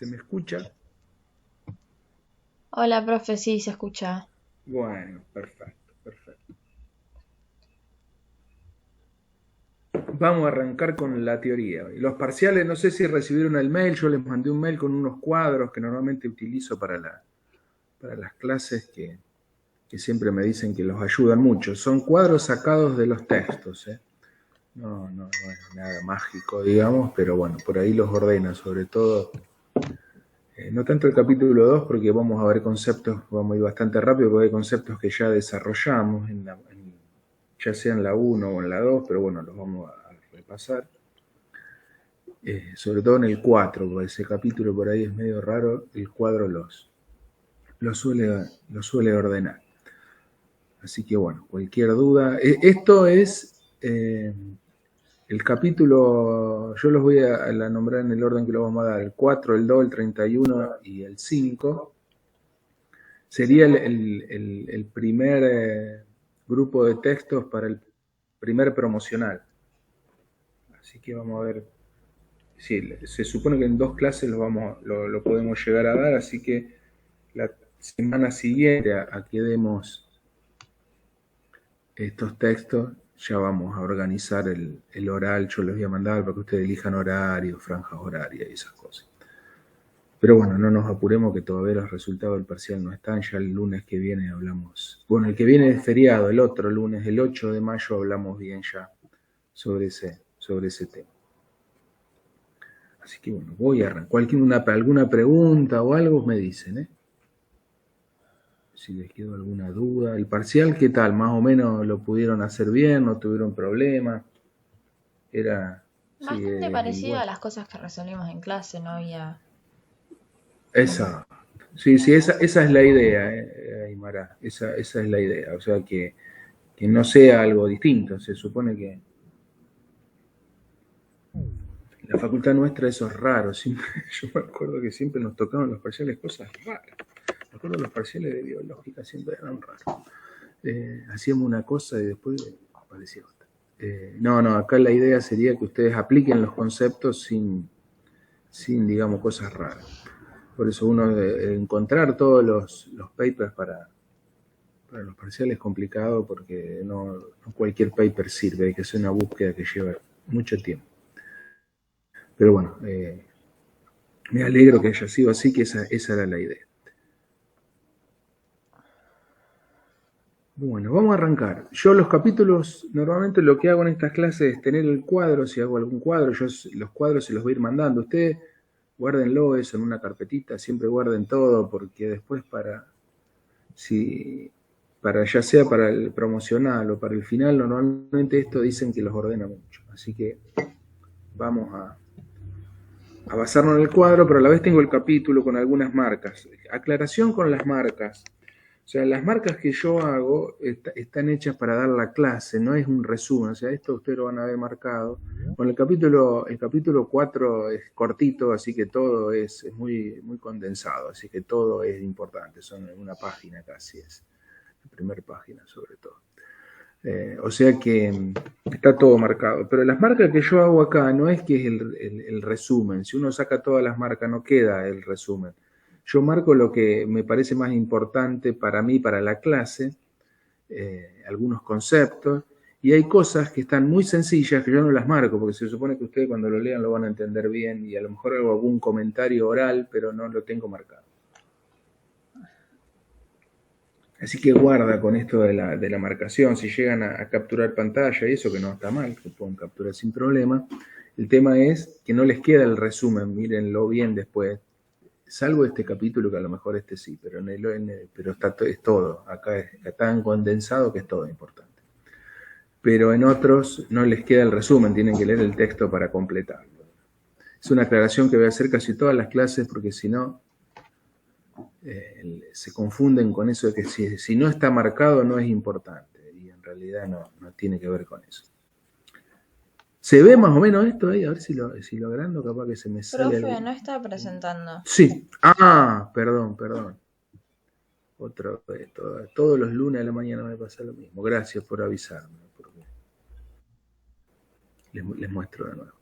¿Se me escucha? Hola, profe, sí, se escucha. Bueno, perfecto, perfecto. Vamos a arrancar con la teoría. Y los parciales, no sé si recibieron el mail, yo les mandé un mail con unos cuadros que normalmente utilizo para las clases que siempre me dicen que los ayudan mucho. Son cuadros sacados de los textos, ¿eh? No es nada mágico, digamos, pero bueno, por ahí los ordena, sobre todo. No tanto el capítulo 2 porque vamos a ver conceptos, vamos a ir bastante rápido, porque hay conceptos que ya desarrollamos, ya sea en la uno o en la 2, pero bueno, los vamos a repasar. Sobre todo en el 4, porque ese capítulo por ahí es medio raro, el cuadro lo suele ordenar. Así que bueno, cualquier duda. Esto es el capítulo, yo los voy a nombrar en el orden que lo vamos a dar, el 4, el 2, el 31 y el 5. Sería el primer grupo de textos para el primer promocional. Así que vamos a ver. Sí, se supone que en 2 clases lo podemos llegar a dar, así que la semana siguiente a que demos estos textos, ya vamos a organizar el oral. Yo les voy a mandar para que ustedes elijan horarios, franjas horarias y esas cosas. Pero bueno, no nos apuremos que todavía los resultados del parcial no están. Ya el lunes que viene hablamos. Bueno, el que viene es feriado, el otro lunes, el 8 de mayo, hablamos bien ya sobre ese tema. Así que bueno, voy a arrancar. Alguna pregunta o algo me dicen, ¿eh? Si les quedó alguna duda. El parcial, ¿qué tal? Más o menos lo pudieron hacer bien, no tuvieron problemas. Era, sí, Bastante es parecido a igual. las cosas que resolvimos en clase, no había... Esa, sí, sí, esa es la idea, Aymara. Esa es la idea. O sea, que no sea algo distinto. Se supone que la facultad nuestra eso es raro. Siempre, yo me acuerdo que siempre nos tocaban los parciales cosas raras. Me acuerdo los parciales de biológica siempre eran raros. Hacíamos una cosa y después aparecía otra. No, acá la idea sería que ustedes apliquen los conceptos sin digamos, cosas raras. Por eso uno encontrar todos los papers para los parciales es complicado porque no cualquier paper sirve, hay que hacer una búsqueda que lleva mucho tiempo. Pero bueno, me alegro que haya sido así, que esa era la idea. Bueno, vamos a arrancar. Yo los capítulos, normalmente lo que hago en estas clases es tener el cuadro, si hago algún cuadro, yo los cuadros se los voy a ir mandando. Ustedes guárdenlo eso en una carpetita, siempre guarden todo, porque después si, para ya sea para el promocional o para el final, normalmente esto dicen que los ordena mucho. Así que vamos a basarnos en el cuadro, pero a la vez tengo el capítulo con algunas marcas. Aclaración con las marcas. O sea, las marcas que yo hago están hechas para dar la clase, no es un resumen. O sea, esto ustedes lo van a ver marcado. Bueno, el capítulo 4 es cortito, así que todo es muy, muy condensado, así que todo es importante. Son una página casi, es la primera página sobre todo. O sea que está todo marcado. Pero las marcas que yo hago acá no es que es el resumen. Si uno saca todas las marcas, no queda el resumen. Yo marco lo que me parece más importante para mí, para la clase, algunos conceptos, y hay cosas que están muy sencillas que yo no las marco, porque se supone que ustedes cuando lo lean lo van a entender bien, y a lo mejor hago algún comentario oral, pero no lo tengo marcado. Así que guarda con esto de la marcación, si llegan a capturar pantalla y eso, que no está mal, que pueden capturar sin problema. El tema es que no les queda el resumen, mírenlo bien después. Salvo este capítulo, que a lo mejor este sí, pero, pero es todo. Acá está tan condensado que es todo importante. Pero en otros no les queda el resumen, tienen que leer el texto para completarlo. Es una aclaración que voy a hacer casi todas las clases, porque si no, se confunden con eso de que si no está marcado no es importante, y en realidad no tiene que ver con eso. ¿Se ve más o menos esto ahí? A ver si lo agrando, capaz que se me sale Profe, algo. no está presentando. Sí. Perdón. Otra vez, todos los lunes a la mañana me pasa lo mismo. Gracias por avisarme, porque les muestro de nuevo.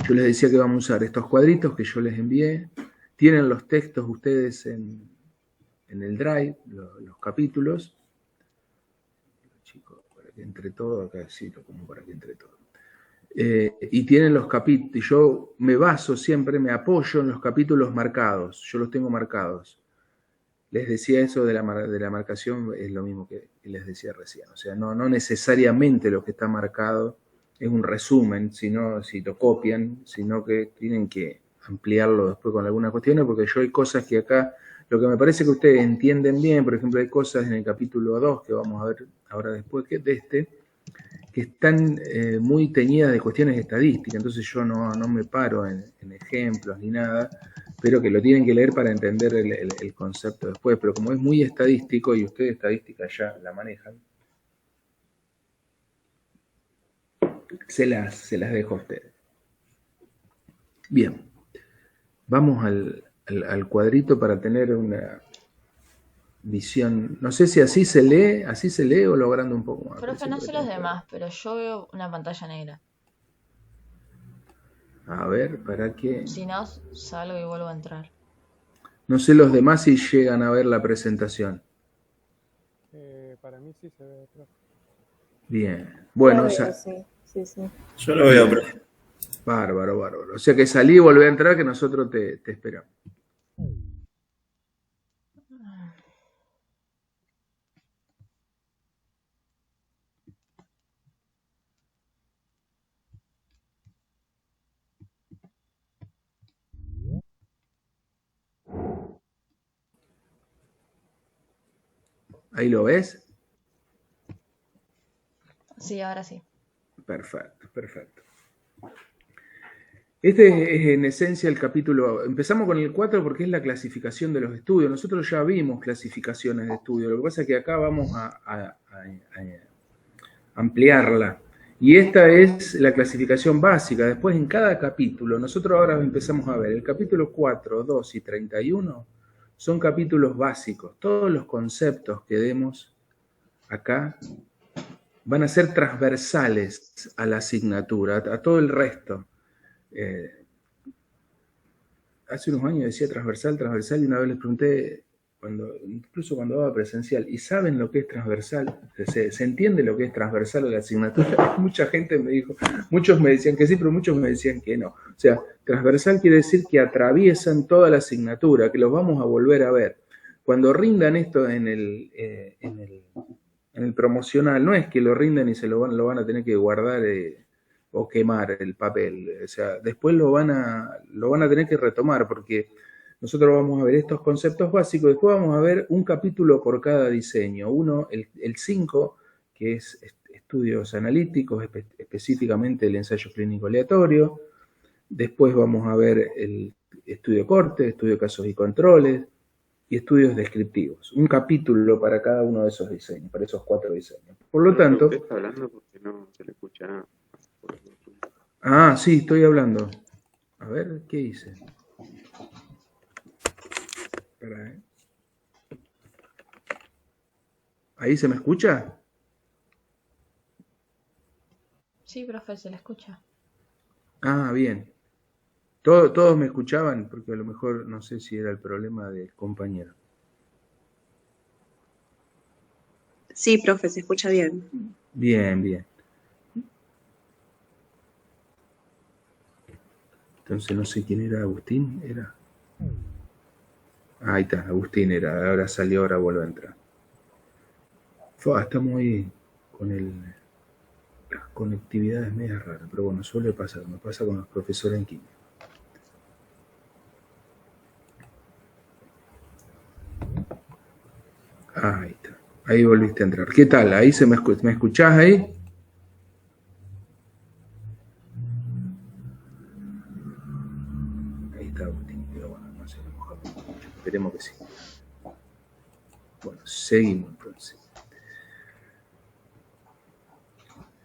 Yo les decía que vamos a usar estos cuadritos que yo les envié, Tienen los textos ustedes en el Drive, los capítulos. Chicos, para que entre todo, acá sí, como para que entre todo. Y tienen los capítulos, yo me baso siempre, me apoyo en los capítulos marcados, yo los tengo marcados. Les decía eso de la marcación, es lo mismo que les decía recién, o sea, no necesariamente lo que está marcado es un resumen, sino si lo copian, sino que tienen que ampliarlo después con algunas cuestiones, porque yo hay cosas que acá, lo que me parece que ustedes entienden bien, por ejemplo, hay cosas en el capítulo 2 que vamos a ver ahora después de este, que están muy teñidas de cuestiones estadísticas, entonces yo no me paro en ejemplos ni nada, pero que lo tienen que leer para entender el concepto después, pero como es muy estadístico y ustedes estadística ya la manejan, se las dejo a ustedes. Bien, vamos al cuadrito para tener una visión, no sé si así se lee o lo agrando un poco más. Profe, no sé los demás, pero yo veo una pantalla negra. A ver, ¿para qué? Si no, salgo y vuelvo a entrar. No sé los demás si llegan a ver la presentación. Para mí sí se ve, profe. Bien, bueno, sí. Yo lo veo, profe. Bárbaro. O sea que salí y volví a entrar, que nosotros te esperamos. ¿Ahí lo ves? Sí, ahora sí. Perfecto. Este es en esencia el capítulo, empezamos con el 4 porque es la clasificación de los estudios. Nosotros ya vimos clasificaciones de estudios, lo que pasa es que acá vamos a ampliarla. Y esta es la clasificación básica. Después en cada capítulo, nosotros ahora empezamos a ver, el capítulo 4, 2 y 31 son capítulos básicos. Todos los conceptos que demos acá van a ser transversales a la asignatura, a todo el resto. Hace unos años decía transversal, y una vez les pregunté, incluso cuando daba presencial, ¿y saben lo que es transversal? ¿Se entiende lo que es transversal a la asignatura? Mucha gente me dijo, muchos me decían que sí, pero muchos me decían que no. O sea, transversal quiere decir que atraviesan toda la asignatura, que los vamos a volver a ver. Cuando rindan esto en el promocional, no es que lo rindan y lo van a tener que guardar o quemar el papel, o sea, después lo van a tener que retomar, porque nosotros vamos a ver estos conceptos básicos, después vamos a ver un capítulo por cada diseño, uno, el 5, que es estudios analíticos, específicamente el ensayo clínico aleatorio, después vamos a ver el estudio corte, estudio de casos y controles, y estudios descriptivos, un capítulo para cada uno de esos diseños, para esos 4 diseños. Por lo tanto... ¿Usted está hablando porque no se le escucha nada? Ah, sí, estoy hablando. A ver, ¿qué hice? Espera, ¿Ahí se me escucha? Sí, profe, se le escucha. Ah, bien. Todos me escuchaban, porque a lo mejor no sé si era el problema del compañero. Sí, profe, se escucha bien. Bien. Entonces no sé quién era, Agustín, ¿era? Ahí está, Agustín era, ahora salió, ahora vuelve a entrar. Estamos ahí con las conectividades medias raras, pero bueno, suele pasar, me pasa con los profesores en química. Ahí está, ahí volviste a entrar. ¿Qué tal? ¿Ahí me escuchás ahí? Agustín, pero bueno, no sé, a lo mejor esperemos que sí. Bueno, seguimos entonces.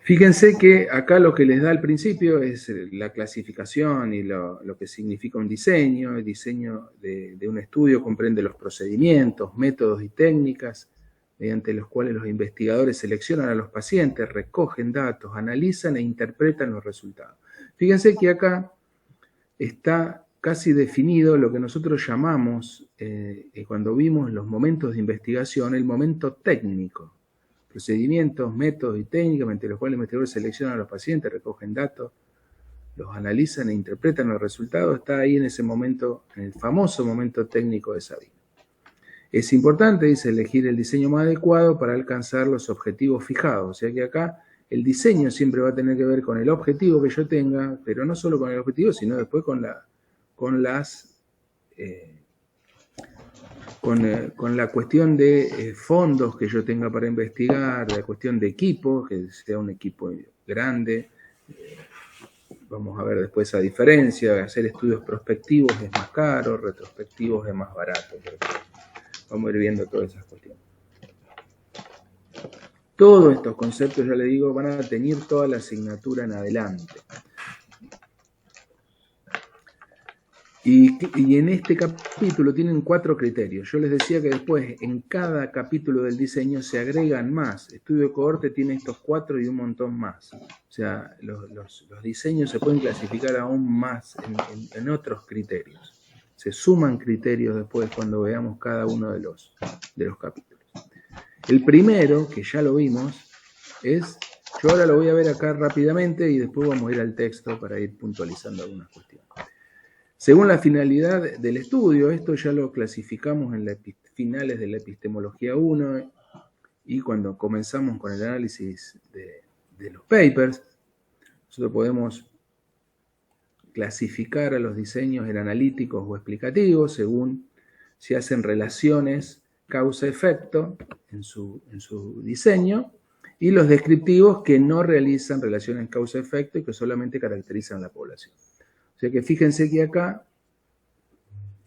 Fíjense que acá lo que les da al principio es la clasificación y lo que significa un diseño. El diseño de un estudio comprende los procedimientos, métodos y técnicas mediante los cuales los investigadores seleccionan a los pacientes, recogen datos, analizan e interpretan los resultados. Fíjense que acá está casi definido lo que nosotros llamamos, cuando vimos los momentos de investigación, el momento técnico. Procedimientos, métodos y técnicas mediante los cuales el investigador selecciona a los pacientes, recogen datos, los analizan e interpretan los resultados, está ahí en ese momento, en el famoso momento técnico de Sabino. Es importante, dice, elegir el diseño más adecuado para alcanzar los objetivos fijados. O sea que acá el diseño siempre va a tener que ver con el objetivo que yo tenga, pero no solo con el objetivo, sino después con la cuestión de fondos que yo tenga para investigar, la cuestión de equipo, que sea un equipo grande. Vamos a ver después esa diferencia. Hacer estudios prospectivos es más caro, retrospectivos es más barato. Vamos a ir viendo todas esas cuestiones. Todos estos conceptos, ya les digo, van a tener toda la asignatura en adelante. Y en este capítulo tienen 4 criterios. Yo les decía que después en cada capítulo del diseño se agregan más. Estudio de cohorte tiene estos 4 y un montón más. O sea, los diseños se pueden clasificar aún más en otros criterios. Se suman criterios después cuando veamos cada uno de los capítulos. El primero, que ya lo vimos, es, yo ahora lo voy a ver acá rápidamente y después vamos a ir al texto para ir puntualizando algunas cuestiones. Según la finalidad del estudio, esto ya lo clasificamos en las finales de la epistemología 1 y cuando comenzamos con el análisis de los papers, nosotros podemos clasificar a los diseños en analíticos o explicativos según si hacen relaciones causa-efecto en su diseño, y los descriptivos que no realizan relaciones causa-efecto y que solamente caracterizan la población. O sea que fíjense que acá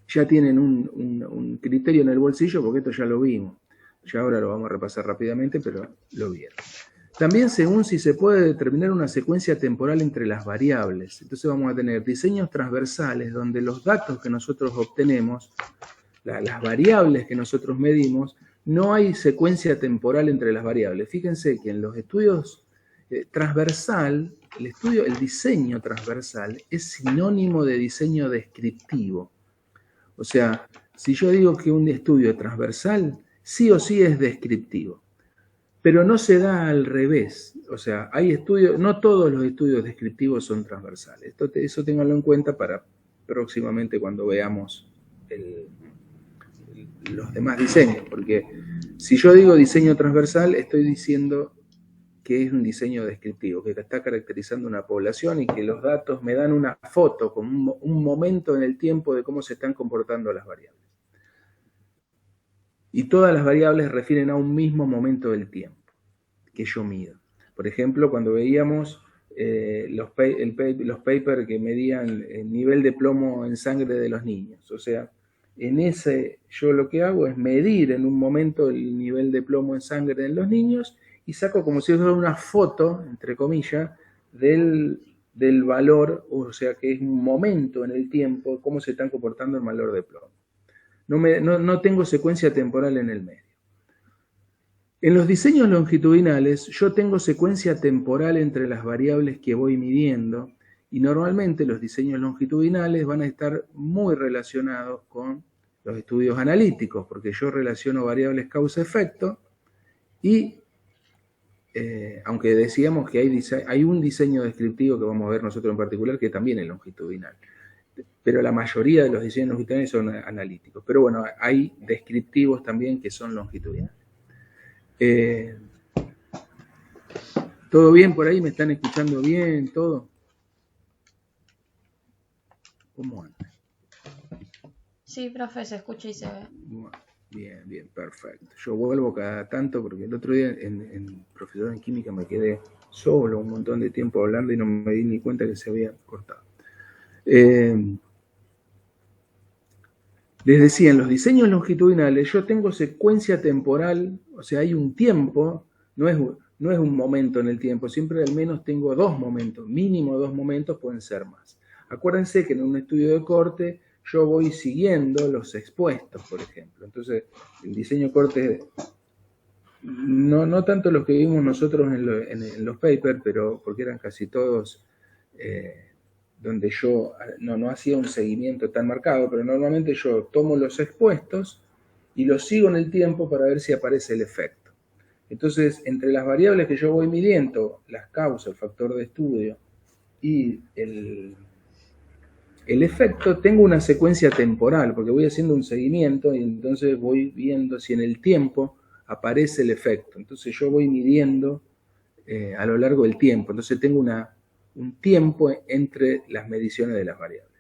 ya tienen un criterio en el bolsillo, porque esto ya lo vimos. Ya ahora lo vamos a repasar rápidamente, pero lo vieron. También según si se puede determinar una secuencia temporal entre las variables. Entonces vamos a tener diseños transversales donde los datos que nosotros obtenemos, las variables que nosotros medimos, no hay secuencia temporal entre las variables. Fíjense que en los estudios transversal, el diseño transversal es sinónimo de diseño descriptivo. O sea, si yo digo que un estudio transversal, sí o sí es descriptivo. Pero no se da al revés. O sea, hay estudios, no todos los estudios descriptivos son transversales. Eso ténganlo en cuenta para próximamente cuando veamos los demás diseños. Porque si yo digo diseño transversal, estoy diciendo que es un diseño descriptivo, que está caracterizando una población y que los datos me dan una foto con un momento en el tiempo de cómo se están comportando las variables. Y todas las variables refieren a un mismo momento del tiempo que yo mido. Por ejemplo, cuando veíamos los papers que medían el nivel de plomo en sangre de los niños. O sea, yo lo que hago es medir en un momento el nivel de plomo en sangre de los niños y saco como si fuera una foto, entre comillas, del valor, o sea que es un momento en el tiempo, cómo se están comportando el valor de plomo. No tengo secuencia temporal en el medio. En los diseños longitudinales yo tengo secuencia temporal entre las variables que voy midiendo y normalmente los diseños longitudinales van a estar muy relacionados con los estudios analíticos porque yo relaciono variables causa-efecto y aunque decíamos que hay un diseño descriptivo que vamos a ver nosotros en particular que también es longitudinal. Pero la mayoría de los diseños longitudinales son analíticos. Pero bueno, hay descriptivos también que son longitudinales. ¿Todo bien por ahí? ¿Me están escuchando bien? ¿Todo? ¿Cómo anda? Sí, profe, se escucha y se ve. Bien, perfecto. Yo vuelvo cada tanto porque el otro día en profesor en química me quedé solo un montón de tiempo hablando y no me di ni cuenta que se había cortado. Les decía, en los diseños longitudinales yo tengo secuencia temporal, o sea, hay un tiempo, no es un momento en el tiempo, siempre al menos tengo 2 momentos, mínimo 2 momentos, pueden ser más. Acuérdense que en un estudio de corte yo voy siguiendo los expuestos, por ejemplo. Entonces, el diseño de corte, no tanto los que vimos nosotros en los papers, pero porque eran casi todos donde yo no hacía un seguimiento tan marcado, pero normalmente yo tomo los expuestos y los sigo en el tiempo para ver si aparece el efecto. Entonces, entre las variables que yo voy midiendo, las causas, el factor de estudio y el efecto, tengo una secuencia temporal, porque voy haciendo un seguimiento y entonces voy viendo si en el tiempo aparece el efecto. Entonces yo voy midiendo a lo largo del tiempo. Entonces tengo un tiempo entre las mediciones de las variables.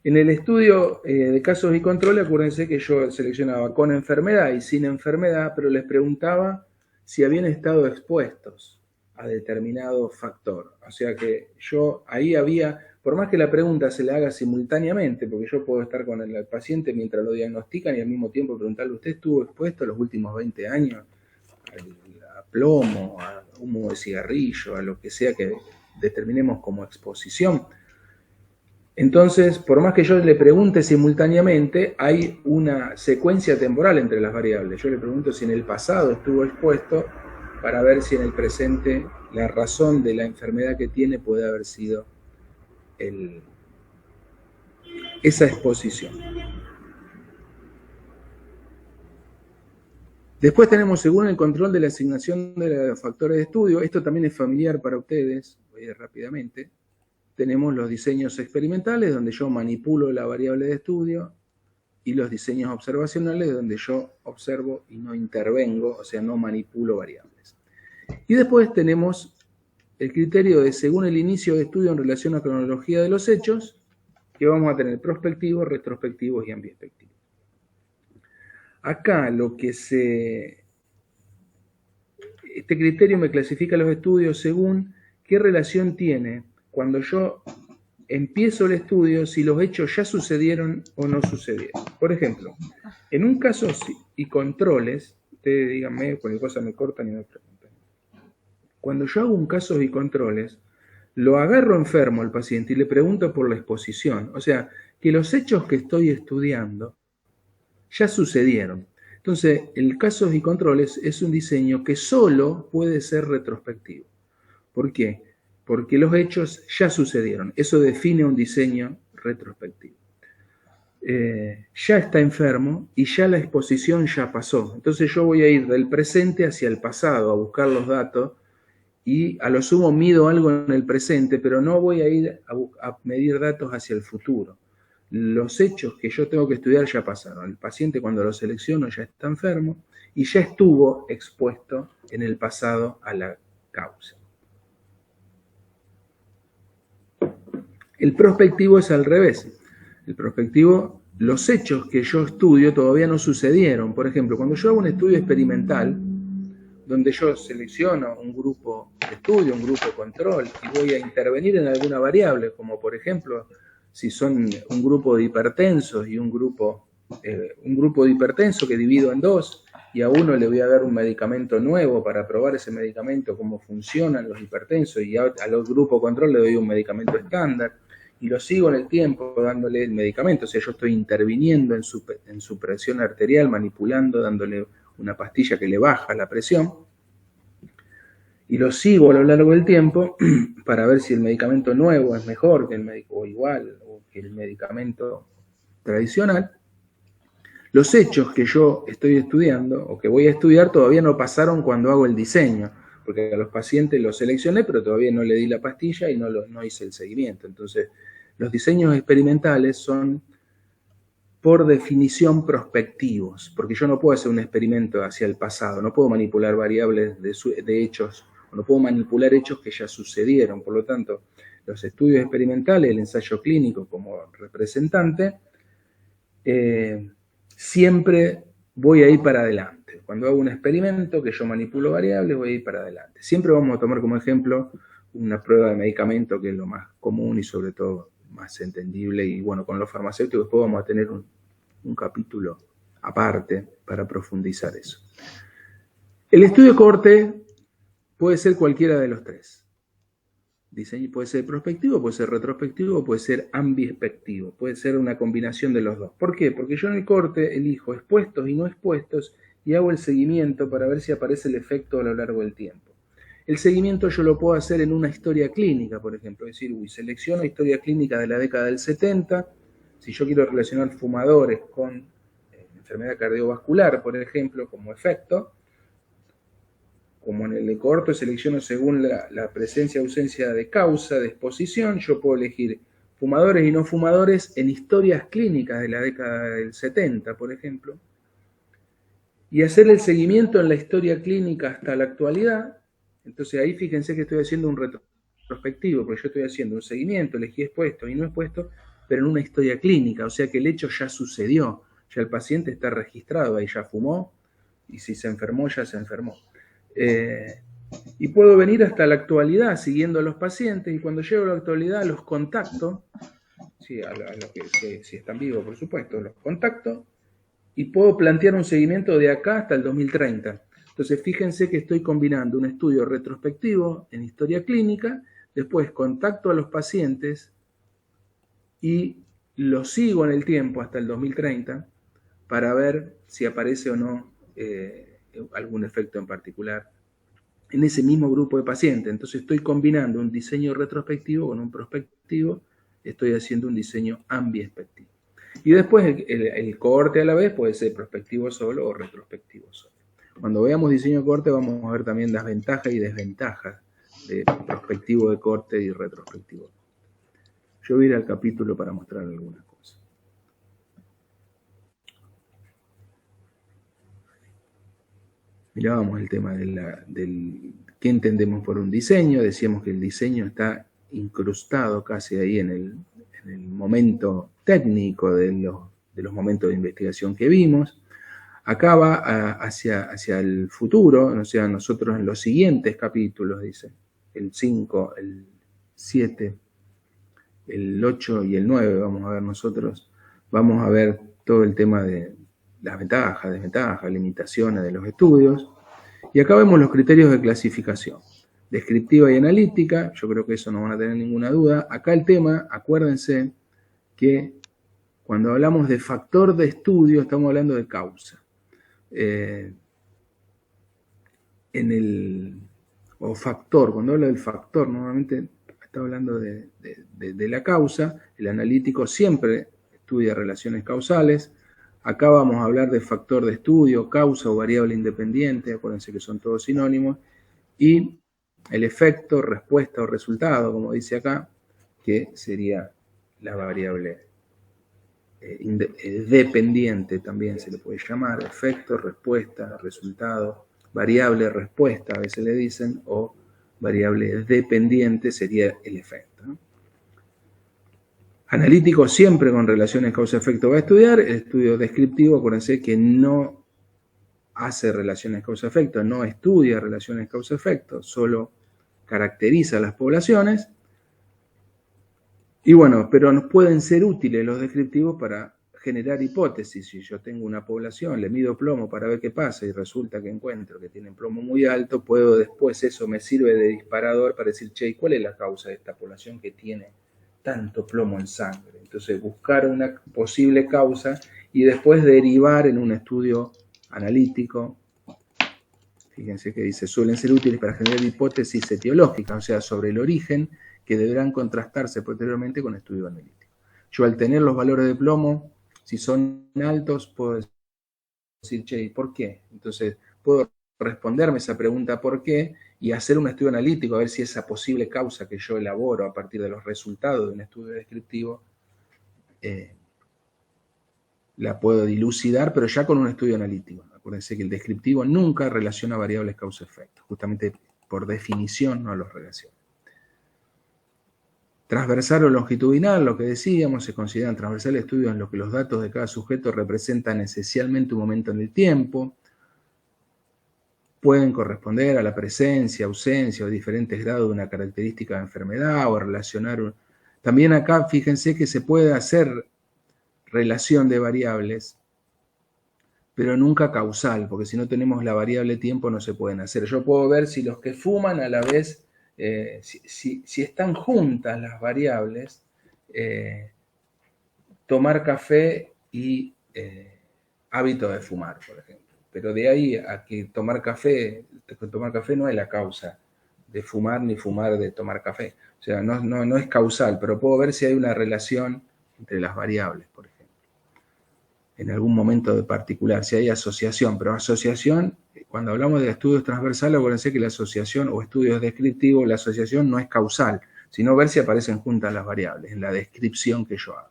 En el estudio de casos y controles, acuérdense que yo seleccionaba con enfermedad y sin enfermedad, pero les preguntaba si habían estado expuestos a determinado factor. O sea que yo ahí había, por más que la pregunta se la haga simultáneamente, porque yo puedo estar con el paciente mientras lo diagnostican y al mismo tiempo preguntarle, ¿usted estuvo expuesto los últimos 20 años a plomo, a humo de cigarrillo, a lo que sea que determinemos como exposición? Entonces, por más que yo le pregunte simultáneamente, hay una secuencia temporal entre las variables. Yo le pregunto si en el pasado estuvo expuesto para ver si en el presente la razón de la enfermedad que tiene puede haber sido esa exposición. Después tenemos, según el control de la asignación de los factores de estudio, esto también es familiar para ustedes, voy a ir rápidamente. Tenemos los diseños experimentales, donde yo manipulo la variable de estudio, y los diseños observacionales, donde yo observo y no intervengo, o sea, no manipulo variables. Y después tenemos el criterio de según el inicio de estudio en relación a cronología de los hechos, que vamos a tener prospectivos, retrospectivos y ambiespectivos. Acá este criterio me clasifica los estudios según qué relación tiene cuando yo empiezo el estudio, si los hechos ya sucedieron o no sucedieron. Por ejemplo, en un caso y controles, ustedes díganme, cualquier cosa me cortan y me preguntan. Cuando yo hago un caso y controles, lo agarro enfermo al paciente y le pregunto por la exposición. O sea, que los hechos que estoy estudiando ya sucedieron. Entonces, el casos y controles es un diseño que solo puede ser retrospectivo. ¿Por qué? Porque los hechos ya sucedieron. Eso define un diseño retrospectivo. Ya está enfermo y ya la exposición ya pasó. Entonces yo voy a ir del presente hacia el pasado a buscar los datos y a lo sumo mido algo en el presente, pero no voy a ir a medir datos hacia el futuro. Los hechos que yo tengo que estudiar ya pasaron. El paciente cuando lo selecciono ya está enfermo y ya estuvo expuesto en el pasado a la causa. El prospectivo es al revés. El prospectivo, los hechos que yo estudio todavía no sucedieron. Por ejemplo, cuando yo hago un estudio experimental, donde yo selecciono un grupo de estudio, un grupo control, y voy a intervenir en alguna variable, como por ejemplo, si son un grupo de hipertensos y un grupo de hipertensos que divido en dos, y a uno le voy a dar un medicamento nuevo para probar ese medicamento, cómo funcionan los hipertensos, y al grupo control le doy un medicamento estándar, y lo sigo en el tiempo dándole el medicamento. O sea, yo estoy interviniendo en su presión arterial, manipulando, dándole una pastilla que le baja la presión, y lo sigo a lo largo del tiempo para ver si el medicamento nuevo es mejor que o igual o que el medicamento tradicional. Los hechos que yo estoy estudiando o que voy a estudiar todavía no pasaron cuando hago el diseño, porque a los pacientes los seleccioné, pero todavía no le di la pastilla y no hice el seguimiento. Entonces, los diseños experimentales son, por definición, prospectivos, porque yo no puedo hacer un experimento hacia el pasado, no puedo manipular variables de hechos, o no puedo manipular hechos que ya sucedieron. Por lo tanto, los estudios experimentales, el ensayo clínico como representante, siempre voy a ir para adelante. Cuando hago un experimento que yo manipulo variables, voy a ir para adelante. Siempre vamos a tomar como ejemplo una prueba de medicamento, que es lo más común y sobre todo más entendible, y bueno, con los farmacéuticos después vamos a tener un capítulo aparte para profundizar eso. El estudio cohorte puede ser cualquiera de los tres. Diseño puede ser prospectivo, puede ser retrospectivo, puede ser ambiespectivo, puede ser una combinación de los dos. ¿Por qué? Porque yo en el cohorte elijo expuestos y no expuestos y hago el seguimiento para ver si aparece el efecto a lo largo del tiempo. El seguimiento yo lo puedo hacer en una historia clínica, por ejemplo, es decir, selecciono historia clínica de la década del 70, si yo quiero relacionar fumadores con enfermedad cardiovascular, por ejemplo, como efecto, como en el de cohorte selecciono según la presencia o ausencia de causa, de exposición, yo puedo elegir fumadores y no fumadores en historias clínicas de la década del 70, por ejemplo, y hacer el seguimiento en la historia clínica hasta la actualidad. Entonces ahí fíjense que estoy haciendo un retrospectivo, porque yo estoy haciendo un seguimiento, elegí expuesto y no expuesto, pero en una historia clínica, o sea que el hecho ya sucedió, ya el paciente está registrado, ahí ya fumó, y si se enfermó, ya se enfermó. Y puedo venir hasta la actualidad siguiendo a los pacientes, y cuando llego a la actualidad los contacto, sí, a los que si están vivos, por supuesto, los contacto, y puedo plantear un seguimiento de acá hasta el 2030. Entonces, fíjense que estoy combinando un estudio retrospectivo en historia clínica, después contacto a los pacientes y los sigo en el tiempo hasta el 2030 para ver si aparece o no algún efecto en particular en ese mismo grupo de pacientes. Entonces, estoy combinando un diseño retrospectivo con un prospectivo, estoy haciendo un diseño ambiespectivo. Y después el cohorte a la vez puede ser prospectivo solo o retrospectivo solo. Cuando veamos diseño de cohorte vamos a ver también las ventajas y desventajas de prospectivo de cohorte y retrospectivo. Yo voy a ir al capítulo para mostrar algunas cosas. Mirábamos el tema del qué entendemos por un diseño. Decíamos que el diseño está incrustado casi ahí en el momento técnico de los momentos de investigación que vimos. Acá va hacia el futuro, o sea, nosotros en los siguientes capítulos, dice, el 5, el 7, el 8 y el 9, vamos a ver nosotros, vamos a ver todo el tema de las ventajas, desventajas, limitaciones de los estudios. Y acá vemos los criterios de clasificación, descriptiva y analítica, yo creo que eso no van a tener ninguna duda. Acá el tema, acuérdense que cuando hablamos de factor de estudio, estamos hablando de causa. O factor, cuando habla del factor, normalmente está hablando de la causa. El analítico siempre estudia relaciones causales. Acá vamos a hablar de factor de estudio, causa o variable independiente, acuérdense que son todos sinónimos, y el efecto, respuesta o resultado, como dice acá, que sería la variable dependiente, también se le puede llamar, efecto, respuesta, resultado, variable respuesta, a veces le dicen, o variable dependiente sería el efecto, ¿no? Analítico siempre con relaciones causa-efecto va a estudiar. El estudio descriptivo, acuérdense que no hace relaciones causa-efecto, no estudia relaciones causa-efecto, solo caracteriza las poblaciones. Y bueno, pero nos pueden ser útiles los descriptivos para generar hipótesis. Si yo tengo una población, le mido plomo para ver qué pasa y resulta que encuentro que tienen plomo muy alto, puedo después, eso me sirve de disparador para decir, che, ¿cuál es la causa de esta población que tiene tanto plomo en sangre? Entonces buscar una posible causa y después derivar en un estudio analítico. Fíjense que dice, suelen ser útiles para generar hipótesis etiológicas, o sea, sobre el origen, que deberán contrastarse posteriormente con estudio analítico. Yo al tener los valores de plomo, si son altos, puedo decir, che, ¿por qué? Entonces puedo responderme esa pregunta ¿por qué? Y hacer un estudio analítico a ver si esa posible causa que yo elaboro a partir de los resultados de un estudio descriptivo la puedo dilucidar, pero ya con un estudio analítico. Acuérdense que el descriptivo nunca relaciona variables causa-efecto, justamente por definición no los relaciona. Transversal o longitudinal, lo que decíamos, se consideran transversales estudios en los que los datos de cada sujeto representan esencialmente un momento en el tiempo. Pueden corresponder a la presencia, ausencia o diferentes grados de una característica de enfermedad o relacionar. También acá fíjense que se puede hacer relación de variables, pero nunca causal, porque si no tenemos la variable tiempo no se pueden hacer. Yo puedo ver si los que fuman a la vez, si están juntas las variables, tomar café y hábito de fumar, por ejemplo. Pero de ahí a que tomar café no es la causa de fumar ni fumar de tomar café. O sea, no es causal, pero puedo ver si hay una relación entre las variables, por ejemplo. En algún momento de particular, si hay asociación, pero asociación, cuando hablamos de estudios transversales, acuérdense que la asociación o estudios descriptivos, la asociación no es causal, sino ver si aparecen juntas las variables en la descripción que yo haga.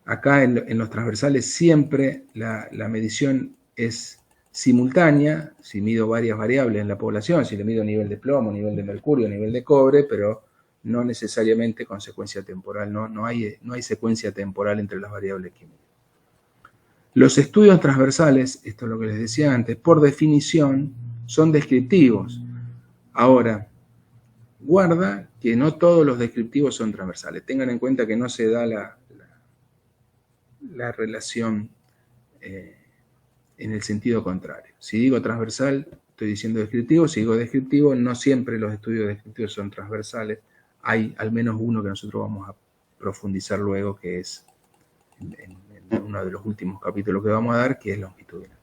Acá en los transversales siempre la medición es simultánea, si mido varias variables en la población, si le mido nivel de plomo, nivel de mercurio, nivel de cobre, pero no necesariamente con secuencia temporal, no hay secuencia temporal entre las variables que mido. Los estudios transversales, esto es lo que les decía antes, por definición son descriptivos. Ahora, guarda que no todos los descriptivos son transversales. Tengan en cuenta que no se da la relación en el sentido contrario. Si digo transversal, estoy diciendo descriptivo. Si digo descriptivo, no siempre los estudios descriptivos son transversales. Hay al menos uno que nosotros vamos a profundizar luego, que es en uno de los últimos capítulos que vamos a dar, que es longitudinal.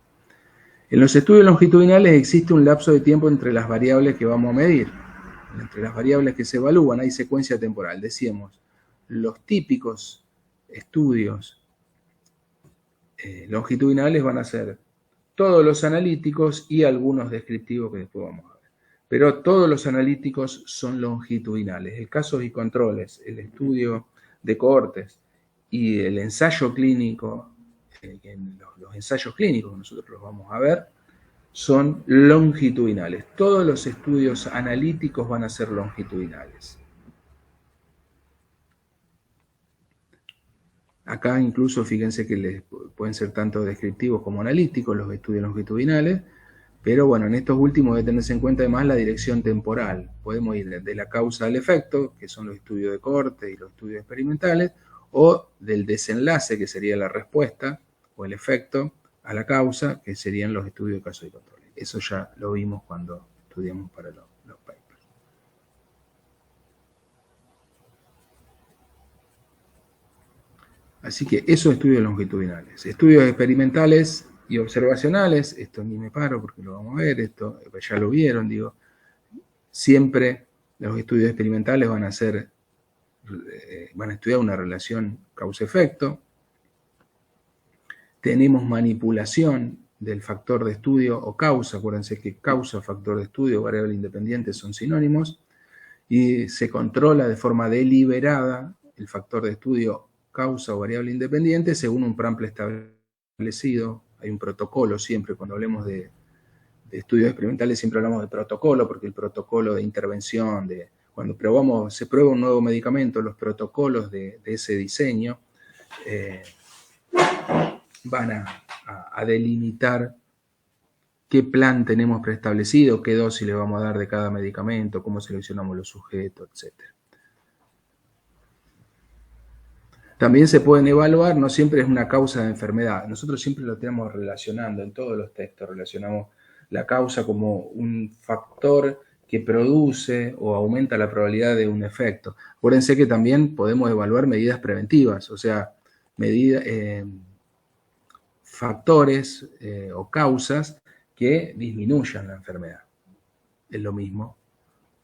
En los estudios longitudinales existe un lapso de tiempo entre las variables que vamos a medir. Entre las variables que se evalúan hay secuencia temporal. Decíamos, los típicos estudios longitudinales van a ser todos los analíticos y algunos descriptivos que después vamos a ver. Pero todos los analíticos son longitudinales. El casos y controles, el estudio de cohortes y el ensayo clínico, los ensayos clínicos que nosotros los vamos a ver, son longitudinales. Todos los estudios analíticos van a ser longitudinales. Acá incluso fíjense que pueden ser tanto descriptivos como analíticos los estudios longitudinales, pero bueno, en estos últimos debe tenerse en cuenta además la dirección temporal. Podemos ir de la causa al efecto, que son los estudios de cohorte y los estudios experimentales, o del desenlace, que sería la respuesta, o el efecto, a la causa, que serían los estudios de casos y controles. Eso ya lo vimos cuando estudiamos para los papers. Así que esos estudios longitudinales. Estudios experimentales y observacionales, esto ni me paro porque lo vamos a ver, esto ya lo vieron, digo. Siempre los estudios experimentales van a estudiar una relación causa-efecto. Tenemos manipulación del factor de estudio o causa. Acuérdense que causa, factor de estudio, variable independiente son sinónimos. Y se controla de forma deliberada el factor de estudio causa o variable independiente según un prample establecido. Hay un protocolo siempre, cuando hablemos de estudios experimentales siempre hablamos de protocolo, porque el protocolo de intervención, cuando se prueba un nuevo medicamento, los protocolos de ese diseño van a delimitar qué plan tenemos preestablecido, qué dosis le vamos a dar de cada medicamento, cómo seleccionamos los sujetos, etc. También se pueden evaluar, no siempre es una causa de enfermedad. Nosotros siempre lo tenemos relacionando, en todos los textos relacionamos la causa como un factor que produce o aumenta la probabilidad de un efecto. Acuérdense que también podemos evaluar medidas preventivas, o sea, factores o causas que disminuyan la enfermedad. Es lo mismo,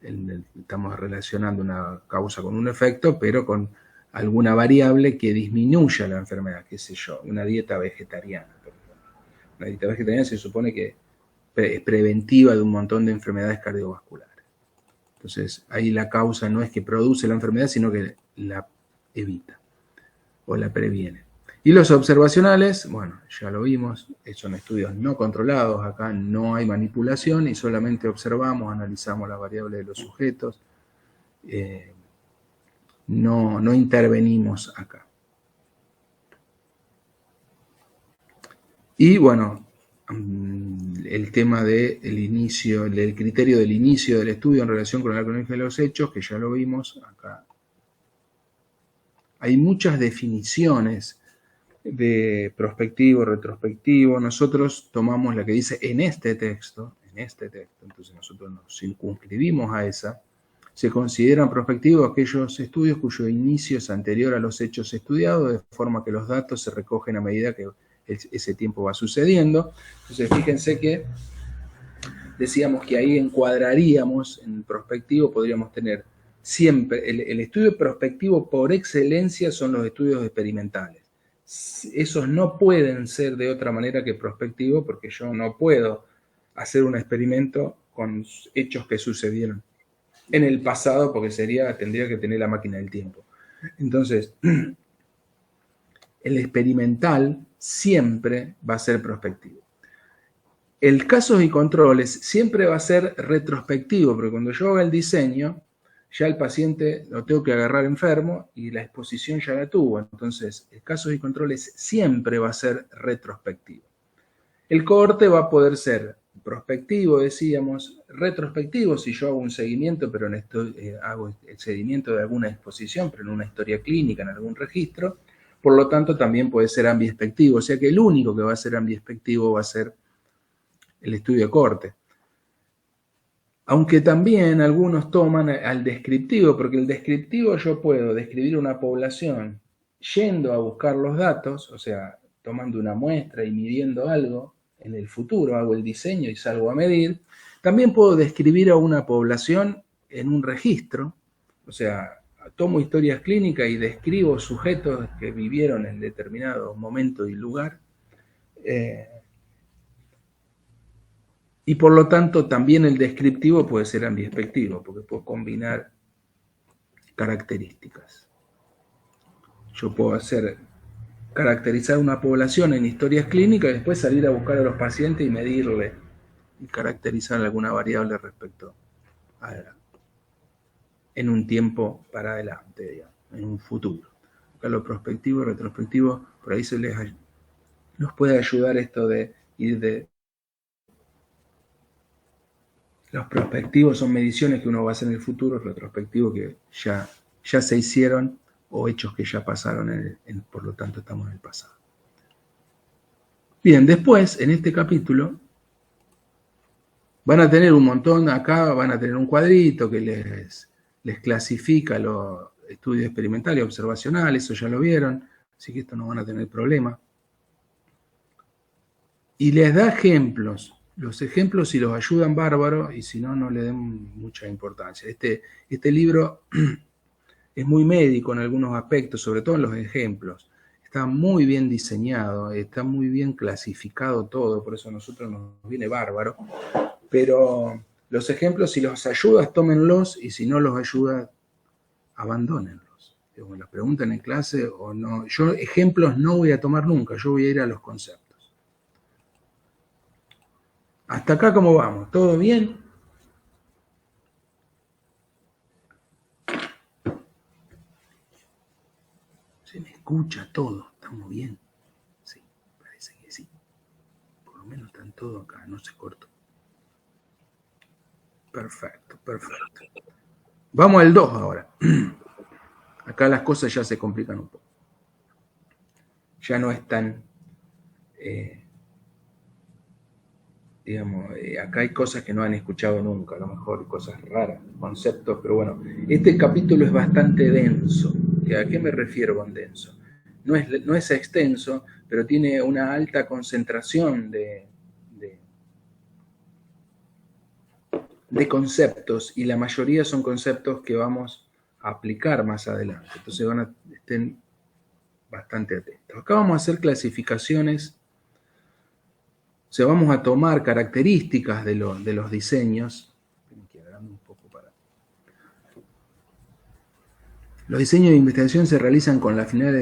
estamos relacionando una causa con un efecto, pero con alguna variable que disminuya la enfermedad, qué sé yo, una dieta vegetariana, por ejemplo. Una dieta vegetariana se supone que es preventiva de un montón de enfermedades cardiovasculares. Entonces, ahí la causa no es que produce la enfermedad, sino que la evita o la previene. Y los observacionales, bueno, ya lo vimos, son estudios no controlados, acá no hay manipulación y solamente observamos, analizamos las variables de los sujetos, no intervenimos acá. Y bueno, el tema del criterio del inicio del estudio en relación con la cronología de los hechos, que ya lo vimos acá. Hay muchas definiciones de prospectivo, retrospectivo. Nosotros tomamos la que dice en este texto, entonces nosotros nos circunscribimos a esa. Se consideran prospectivos aquellos estudios cuyo inicio es anterior a los hechos estudiados, de forma que los datos se recogen a medida que ese tiempo va sucediendo. Entonces fíjense que decíamos que ahí encuadraríamos, en prospectivo podríamos tener siempre, el estudio prospectivo por excelencia son los estudios experimentales. Esos no pueden ser de otra manera que prospectivo, porque yo no puedo hacer un experimento con hechos que sucedieron en el pasado, porque tendría que tener la máquina del tiempo. Entonces, el experimental siempre va a ser prospectivo. El casos y controles siempre va a ser retrospectivo, porque cuando yo haga el diseño, ya el paciente lo tengo que agarrar enfermo y la exposición ya la tuvo. Entonces, el casos y controles siempre va a ser retrospectivo. El cohorte va a poder ser prospectivo, decíamos, retrospectivo si yo hago un seguimiento, pero hago el seguimiento de alguna exposición, pero en una historia clínica, en algún registro. Por lo tanto, también puede ser ambiespectivo. O sea que el único que va a ser ambiespectivo va a ser el estudio de cohorte. Aunque también algunos toman al descriptivo, porque el descriptivo yo puedo describir una población yendo a buscar los datos, o sea, tomando una muestra y midiendo algo en el futuro, hago el diseño y salgo a medir. También puedo describir a una población en un registro, o sea, tomo historias clínicas y describo sujetos que vivieron en determinado momento y lugar. Y por lo tanto también el descriptivo puede ser ambiespectivo, porque puedo combinar características. Yo puedo caracterizar una población en historias clínicas y después salir a buscar a los pacientes y medirle y caracterizar alguna variable respecto a en un tiempo para adelante, digamos, en un futuro. Acá lo prospectivo y retrospectivo, por ahí nos puede ayudar esto de ir de... Los prospectivos son mediciones que uno va a hacer en el futuro, retrospectivos que ya se hicieron o hechos que ya pasaron, por lo tanto estamos en el pasado. Bien, después, en este capítulo, van a tener un montón, acá van a tener un cuadrito que les clasifica los estudios experimentales y observacionales, eso ya lo vieron, así que esto no van a tener problema. Y les da ejemplos. Los ejemplos si los ayudan bárbaro y si no, no le den mucha importancia. Este libro es muy médico en algunos aspectos, sobre todo en los ejemplos. Está muy bien diseñado, está muy bien clasificado todo, por eso a nosotros nos viene bárbaro. Pero los ejemplos, si los ayudas, tómenlos, y si no los ayudas, abandónenlos. Me los preguntan en clase o no. Yo ejemplos no voy a tomar nunca, yo voy a ir a los conceptos. Hasta acá, ¿cómo vamos? ¿Todo bien? Se me escucha todo, ¿estamos bien? Sí, parece que sí. Por lo menos están todos acá, no se cortó. Perfecto, perfecto. Vamos al 2 ahora. Acá las cosas ya se complican un poco. Ya no es tan... acá hay cosas que no han escuchado nunca, a lo mejor cosas raras, conceptos, pero bueno, este capítulo es bastante denso. ¿A qué me refiero con denso? No es extenso, pero tiene una alta concentración de conceptos, y la mayoría son conceptos que vamos a aplicar más adelante. Entonces estén bastante atentos. Acá vamos a hacer clasificaciones. O sea, vamos a tomar características de los diseños. Los diseños de investigación se realizan con la finalidad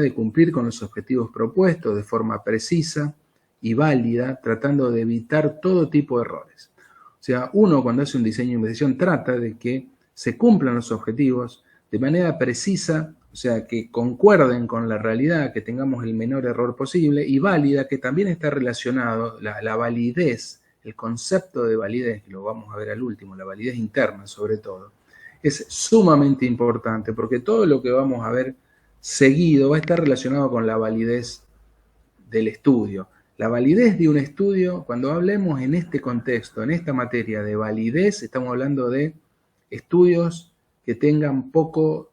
de cumplir con los objetivos propuestos de forma precisa y válida, tratando de evitar todo tipo de errores. O sea, uno cuando hace un diseño de investigación trata de que se cumplan los objetivos de manera precisa, o sea, que concuerden con la realidad, que tengamos el menor error posible, y válida, que también está relacionado, la validez, el concepto de validez, que lo vamos a ver al último, la validez interna sobre todo, es sumamente importante, porque todo lo que vamos a ver seguido va a estar relacionado con la validez del estudio. La validez de un estudio, cuando hablemos en este contexto, en esta materia de validez, estamos hablando de estudios que tengan poco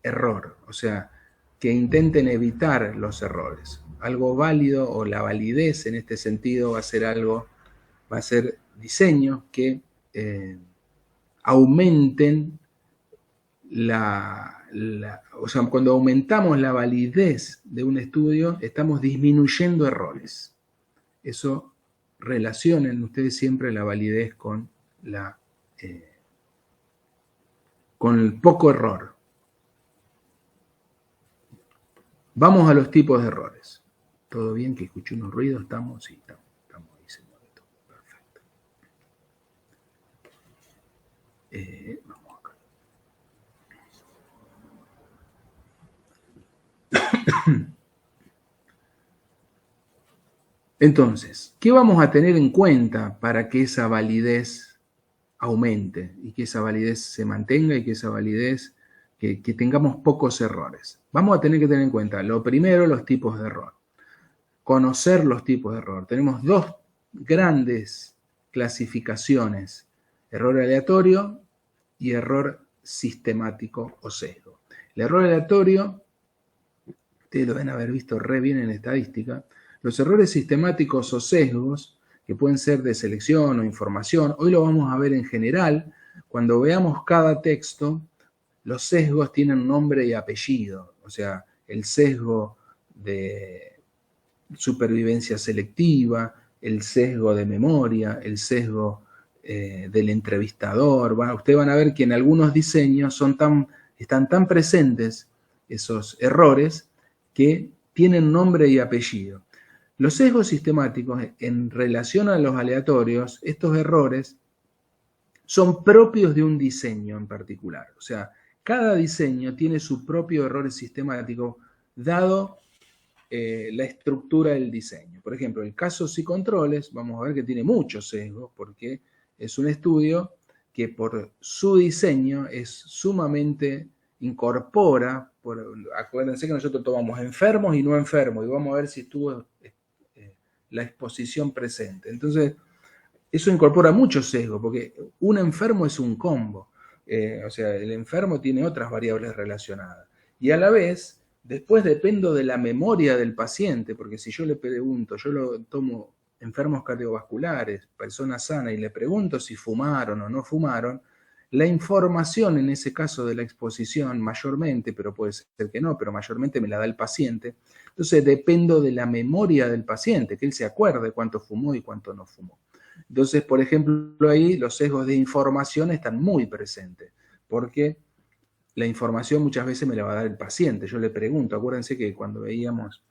error, o sea, que intenten evitar los errores. Algo válido o la validez en este sentido va a ser algo va a ser diseños que aumenten o sea, cuando aumentamos la validez de un estudio, estamos disminuyendo errores. Eso relacionen ustedes siempre la validez con con el poco error. Vamos a los tipos de errores. ¿Todo bien? Que escuché unos ruidos, estamos diciendo esto. Perfecto. Vamos acá. Entonces, ¿qué vamos a tener en cuenta para que esa validez aumente y que esa validez se mantenga y que esa validez, que tengamos pocos errores? Vamos a tener que tener en cuenta, lo primero, los tipos de error. Conocer los tipos de error. Tenemos dos grandes clasificaciones, error aleatorio y error sistemático o sesgo. El error aleatorio, ustedes lo deben haber visto re bien en estadística. Los errores sistemáticos o sesgos, que pueden ser de selección o información, hoy lo vamos a ver en general. Cuando veamos cada texto, los sesgos tienen nombre y apellido. O sea, el sesgo de supervivencia selectiva, el sesgo de memoria, el sesgo del entrevistador. Ustedes van a ver que en algunos diseños están tan presentes esos errores que tienen nombre y apellido. Los sesgos sistemáticos, en relación a los aleatorios, estos errores son propios de un diseño en particular. O sea, cada diseño tiene su propio error sistemático dado la estructura del diseño. Por ejemplo, el caso y controles, vamos a ver que tiene muchos sesgos porque es un estudio que por su diseño es sumamente incorpora, acuérdense que nosotros tomamos enfermos y no enfermos y vamos a ver si estuvo la exposición presente. Entonces, eso incorpora mucho sesgo, porque un enfermo es un combo. O sea, el enfermo tiene otras variables relacionadas. Y a la vez, después dependo de la memoria del paciente, porque si yo le pregunto, yo lo tomo enfermos cardiovasculares, personas sanas, y le pregunto si fumaron o no fumaron, la información en ese caso de la exposición mayormente, pero puede ser que no, pero mayormente me la da el paciente. Entonces dependo de la memoria del paciente, que él se acuerde cuánto fumó y cuánto no fumó. Entonces, por ejemplo, ahí los sesgos de información están muy presentes, porque la información muchas veces me la va a dar el paciente. Yo le pregunto, acuérdense que cuando veíamos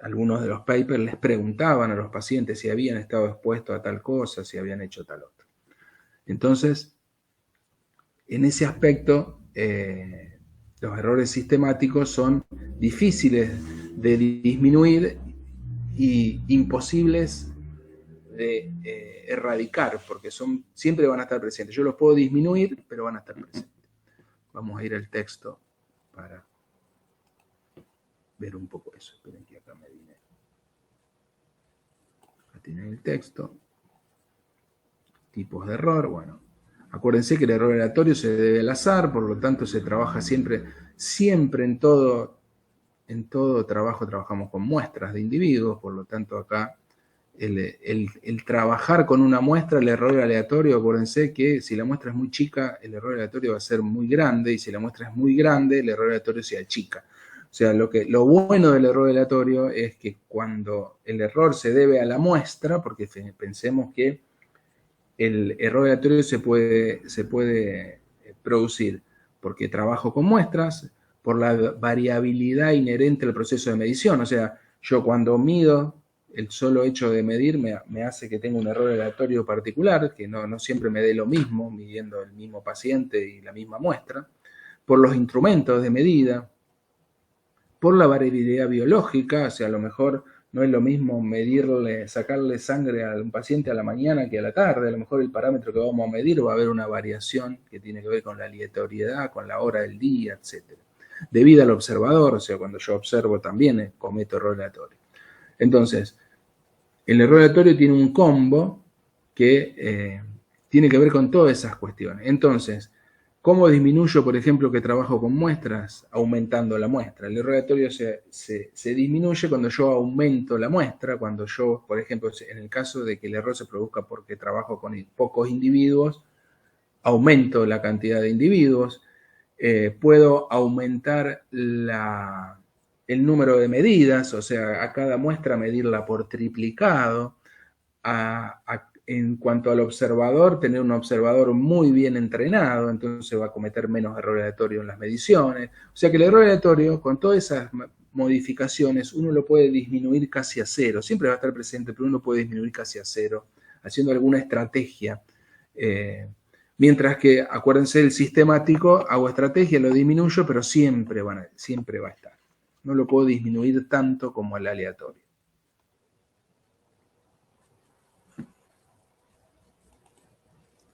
algunos de los papers, les preguntaban a los pacientes si habían estado expuestos a tal cosa, si habían hecho tal otra. Entonces, en ese aspecto, los errores sistemáticos son difíciles de disminuir y imposibles de erradicar, porque siempre van a estar presentes. Yo los puedo disminuir, pero van a estar presentes. Vamos a ir al texto para ver un poco eso. Esperen que acá me vine. Acá tienen el texto. Tipos de error, bueno, acuérdense que el error aleatorio se debe al azar, por lo tanto se trabaja siempre en todo trabajo trabajamos con muestras de individuos, por lo tanto acá el trabajar con una muestra, el error aleatorio, acuérdense que si la muestra es muy chica, el error aleatorio va a ser muy grande, y si la muestra es muy grande, el error aleatorio se achica. O sea, lo bueno del error aleatorio es que cuando el error se debe a la muestra, porque pensemos que el error aleatorio se puede producir porque trabajo con muestras, por la variabilidad inherente al proceso de medición. O sea, yo cuando mido, el solo hecho de medir me hace que tenga un error aleatorio particular, que no siempre me dé lo mismo, midiendo el mismo paciente y la misma muestra, por los instrumentos de medida, por la variabilidad biológica. O sea, a lo mejor no es lo mismo sacarle sangre a un paciente a la mañana que a la tarde. A lo mejor el parámetro que vamos a medir va a haber una variación que tiene que ver con la aleatoriedad, con la hora del día, etc. Debido al observador, o sea, cuando yo observo también cometo error aleatorio. Entonces, el error aleatorio tiene un combo que tiene que ver con todas esas cuestiones. Entonces, ¿Cómo disminuyo, por ejemplo, que trabajo con muestras? Aumentando la muestra. El error aleatorio se disminuye cuando yo aumento la muestra, cuando yo, por ejemplo, en el caso de que el error se produzca porque trabajo con pocos individuos, aumento la cantidad de individuos. Puedo aumentar el número de medidas, o sea, a cada muestra medirla por triplicado. En cuanto al observador, tener un observador muy bien entrenado, entonces va a cometer menos error aleatorio en las mediciones. O sea que el error aleatorio, con todas esas modificaciones, uno lo puede disminuir casi a cero. Siempre va a estar presente, pero uno lo puede disminuir casi a cero, haciendo alguna estrategia. Mientras que, acuérdense, el sistemático, hago estrategia, lo disminuyo, pero siempre va a estar. No lo puedo disminuir tanto como el aleatorio.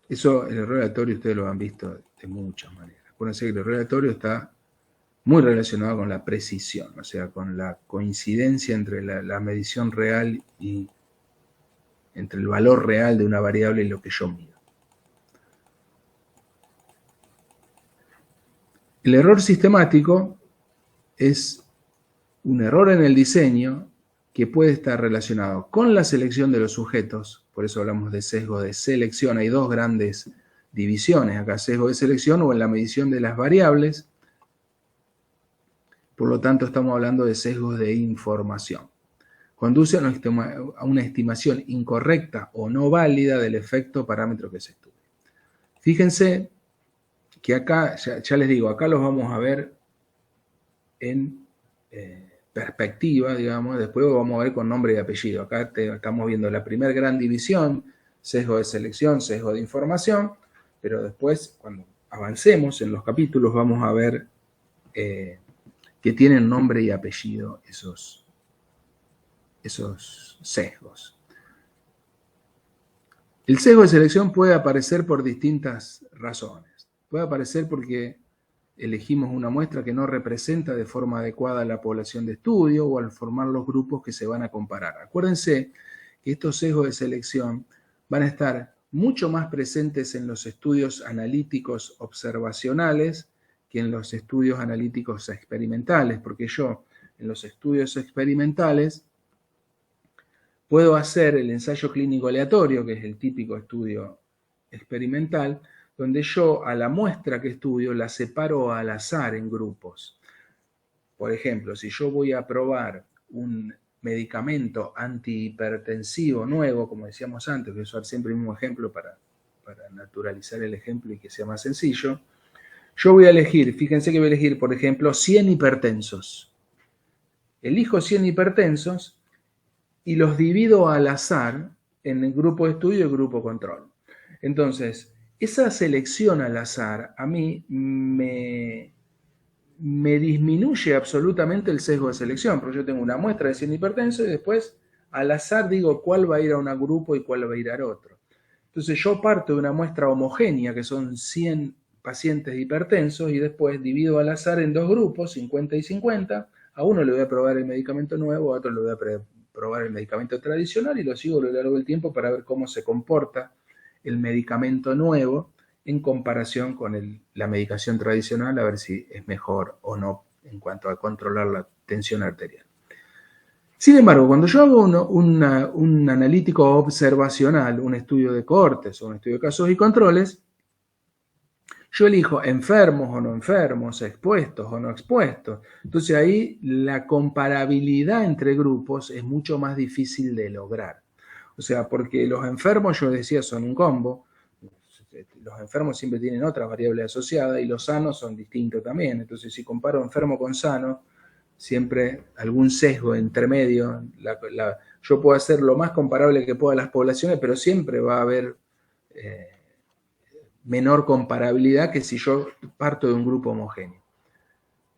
Eso, el error aleatorio, ustedes lo han visto de muchas maneras. Acuérdense que el error aleatorio está muy relacionado con la precisión, o sea, con la coincidencia entre la medición real y entre el valor real de una variable y lo que yo mido. El error sistemático es un error en el diseño que puede estar relacionado con la selección de los sujetos. Por eso hablamos de sesgo de selección. Hay dos grandes divisiones acá, sesgo de selección o en la medición de las variables. Por lo tanto, estamos hablando de sesgos de información. Conduce a una estimación incorrecta o no válida del efecto parámetro que se estudia. Fíjense que acá, ya les digo, acá los vamos a ver en perspectiva, digamos, después lo vamos a ver con nombre y apellido. Acá estamos viendo la primera gran división, sesgo de selección, sesgo de información, pero después, cuando avancemos en los capítulos, vamos a ver que tienen nombre y apellido esos sesgos. El sesgo de selección puede aparecer por distintas razones. Puede aparecer porque elegimos una muestra que no representa de forma adecuada a la población de estudio o al formar los grupos que se van a comparar. Acuérdense que estos sesgos de selección van a estar mucho más presentes en los estudios analíticos observacionales que en los estudios analíticos experimentales, porque yo en los estudios experimentales puedo hacer el ensayo clínico aleatorio, que es el típico estudio experimental, donde yo a la muestra que estudio la separo al azar en grupos. Por ejemplo, si yo voy a probar un medicamento antihipertensivo nuevo, como decíamos antes, voy a usar siempre el mismo ejemplo para naturalizar el ejemplo y que sea más sencillo, yo voy a elegir, fíjense que voy a elegir, por ejemplo, 100 hipertensos. Elijo 100 hipertensos y los divido al azar en el grupo de estudio y el grupo control. Entonces, esa selección al azar a mí me disminuye absolutamente el sesgo de selección, porque yo tengo una muestra de 100 hipertensos y después al azar digo cuál va a ir a un grupo y cuál va a ir al otro. Entonces yo parto de una muestra homogénea, que son 100 pacientes hipertensos, y después divido al azar en dos grupos, 50 y 50. A uno le voy a probar el medicamento nuevo, a otro le voy a probar el medicamento tradicional y lo sigo a lo largo del tiempo para ver cómo se comporta el medicamento nuevo en comparación con la medicación tradicional, a ver si es mejor o no en cuanto a controlar la tensión arterial. Sin embargo, cuando yo hago un analítico observacional, un estudio de cohortes o un estudio de casos y controles, yo elijo enfermos o no enfermos, expuestos o no expuestos. Entonces ahí la comparabilidad entre grupos es mucho más difícil de lograr. O sea, porque los enfermos, yo decía, son un combo. Los enfermos siempre tienen otras variables asociadas y los sanos son distintos también. Entonces, si comparo enfermo con sano, siempre algún sesgo intermedio. Yo puedo hacer lo más comparable que pueda las poblaciones, pero siempre va a haber menor comparabilidad que si yo parto de un grupo homogéneo.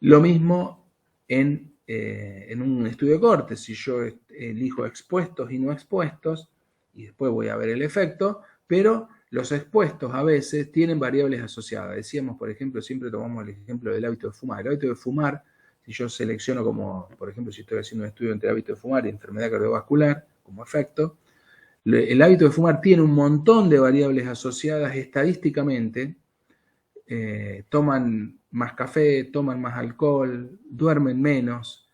Lo mismo en un estudio de cohortes. Si yo elijo expuestos y no expuestos, y después voy a ver el efecto, pero los expuestos a veces tienen variables asociadas. Decíamos, por ejemplo, siempre tomamos el ejemplo del hábito de fumar. El hábito de fumar, si yo selecciono como, por ejemplo, si estoy haciendo un estudio entre hábito de fumar y enfermedad cardiovascular como efecto, el hábito de fumar tiene un montón de variables asociadas estadísticamente toman más café, toman más alcohol, duermen menos,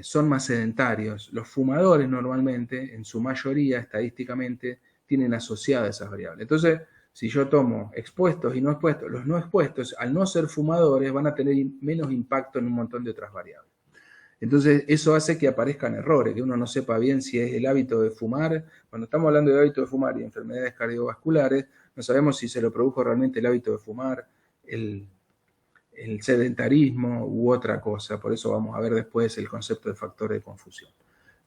son más sedentarios. Los fumadores normalmente, en su mayoría, estadísticamente, tienen asociadas esas variables. Entonces, si yo tomo expuestos y no expuestos, los no expuestos, al no ser fumadores, van a tener menos impacto en un montón de otras variables. Entonces, eso hace que aparezcan errores, que uno no sepa bien si es el hábito de fumar. Cuando estamos hablando de hábito de fumar y enfermedades cardiovasculares, no sabemos si se lo produjo realmente el hábito de fumar, el sedentarismo u otra cosa. Por eso vamos a ver después el concepto de factor de confusión.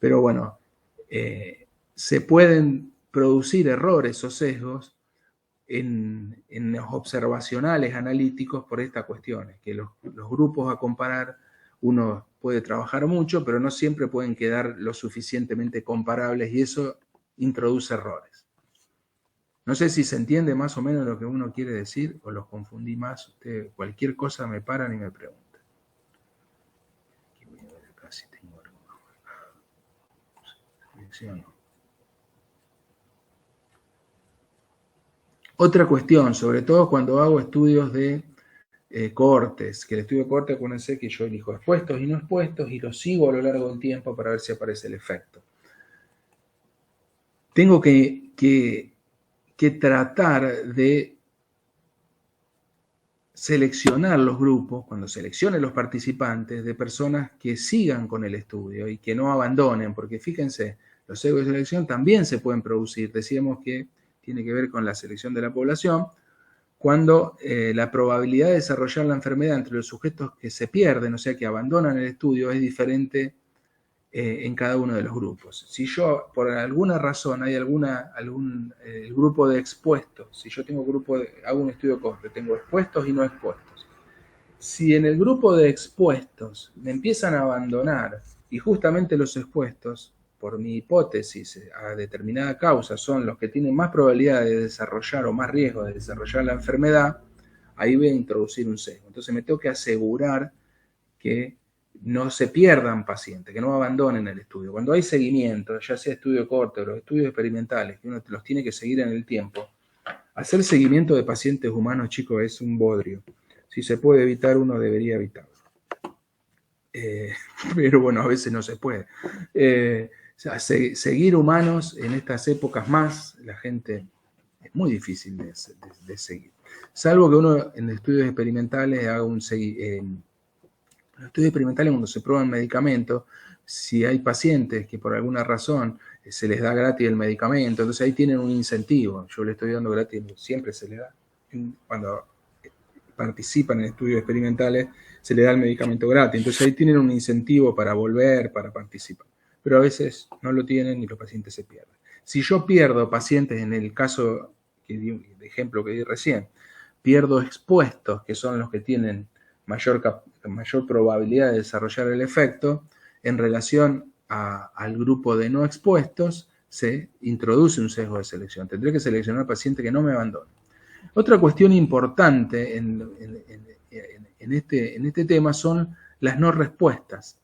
Pero bueno, se pueden producir errores o sesgos en los observacionales analíticos por estas cuestiones, que los grupos a comparar uno puede trabajar mucho, pero no siempre pueden quedar lo suficientemente comparables y eso introduce errores. No sé si se entiende más o menos lo que uno quiere decir o los confundí más. Ustedes, cualquier cosa me paran y me preguntan. Aquí voy a ver acá si tengo algo más. Otra cuestión, sobre todo cuando hago estudios de cohortes, que el estudio de cohorte, acuérdense que yo elijo expuestos y no expuestos y los sigo a lo largo del tiempo para ver si aparece el efecto. Tengo que tratar de seleccionar los grupos, cuando seleccione los participantes, de personas que sigan con el estudio y que no abandonen, porque fíjense, los sesgos de selección también se pueden producir. Decíamos que tiene que ver con la selección de la población, cuando la probabilidad de desarrollar la enfermedad entre los sujetos que se pierden, o sea, que abandonan el estudio, es diferente en cada uno de los grupos. Si yo, por alguna razón, hay el grupo de expuestos, si yo tengo hago un estudio de cohorte, tengo expuestos y no expuestos. Si en el grupo de expuestos me empiezan a abandonar y justamente los expuestos, por mi hipótesis, a determinada causa, son los que tienen más probabilidad de desarrollar o más riesgo de desarrollar la enfermedad, ahí voy a introducir un sesgo. Entonces me tengo que asegurar que no se pierdan pacientes, que no abandonen el estudio. Cuando hay seguimiento, ya sea estudio de cohorte o los estudios experimentales, que uno los tiene que seguir en el tiempo, hacer seguimiento de pacientes humanos, chicos, es un bodrio. Si se puede evitar, uno debería evitarlo. Pero bueno, a veces no se puede. Seguir humanos en estas épocas más, la gente es muy difícil de seguir. Salvo que uno en estudios experimentales haga un seguimiento. En los estudios experimentales, cuando se prueban medicamentos, si hay pacientes que por alguna razón se les da gratis el medicamento, entonces ahí tienen un incentivo. Yo le estoy dando gratis, siempre se le da. Cuando participan en estudios experimentales, se le da el medicamento gratis. Entonces ahí tienen un incentivo para volver, para participar. Pero a veces no lo tienen y los pacientes se pierden. Si yo pierdo pacientes, en el caso de ejemplo que di recién, pierdo expuestos, que son los que tienen mayor probabilidad de desarrollar el efecto, en relación al grupo de no expuestos, se introduce un sesgo de selección. Tendré que seleccionar pacientes que no me abandonen. Otra cuestión importante en este tema son las no respuestas.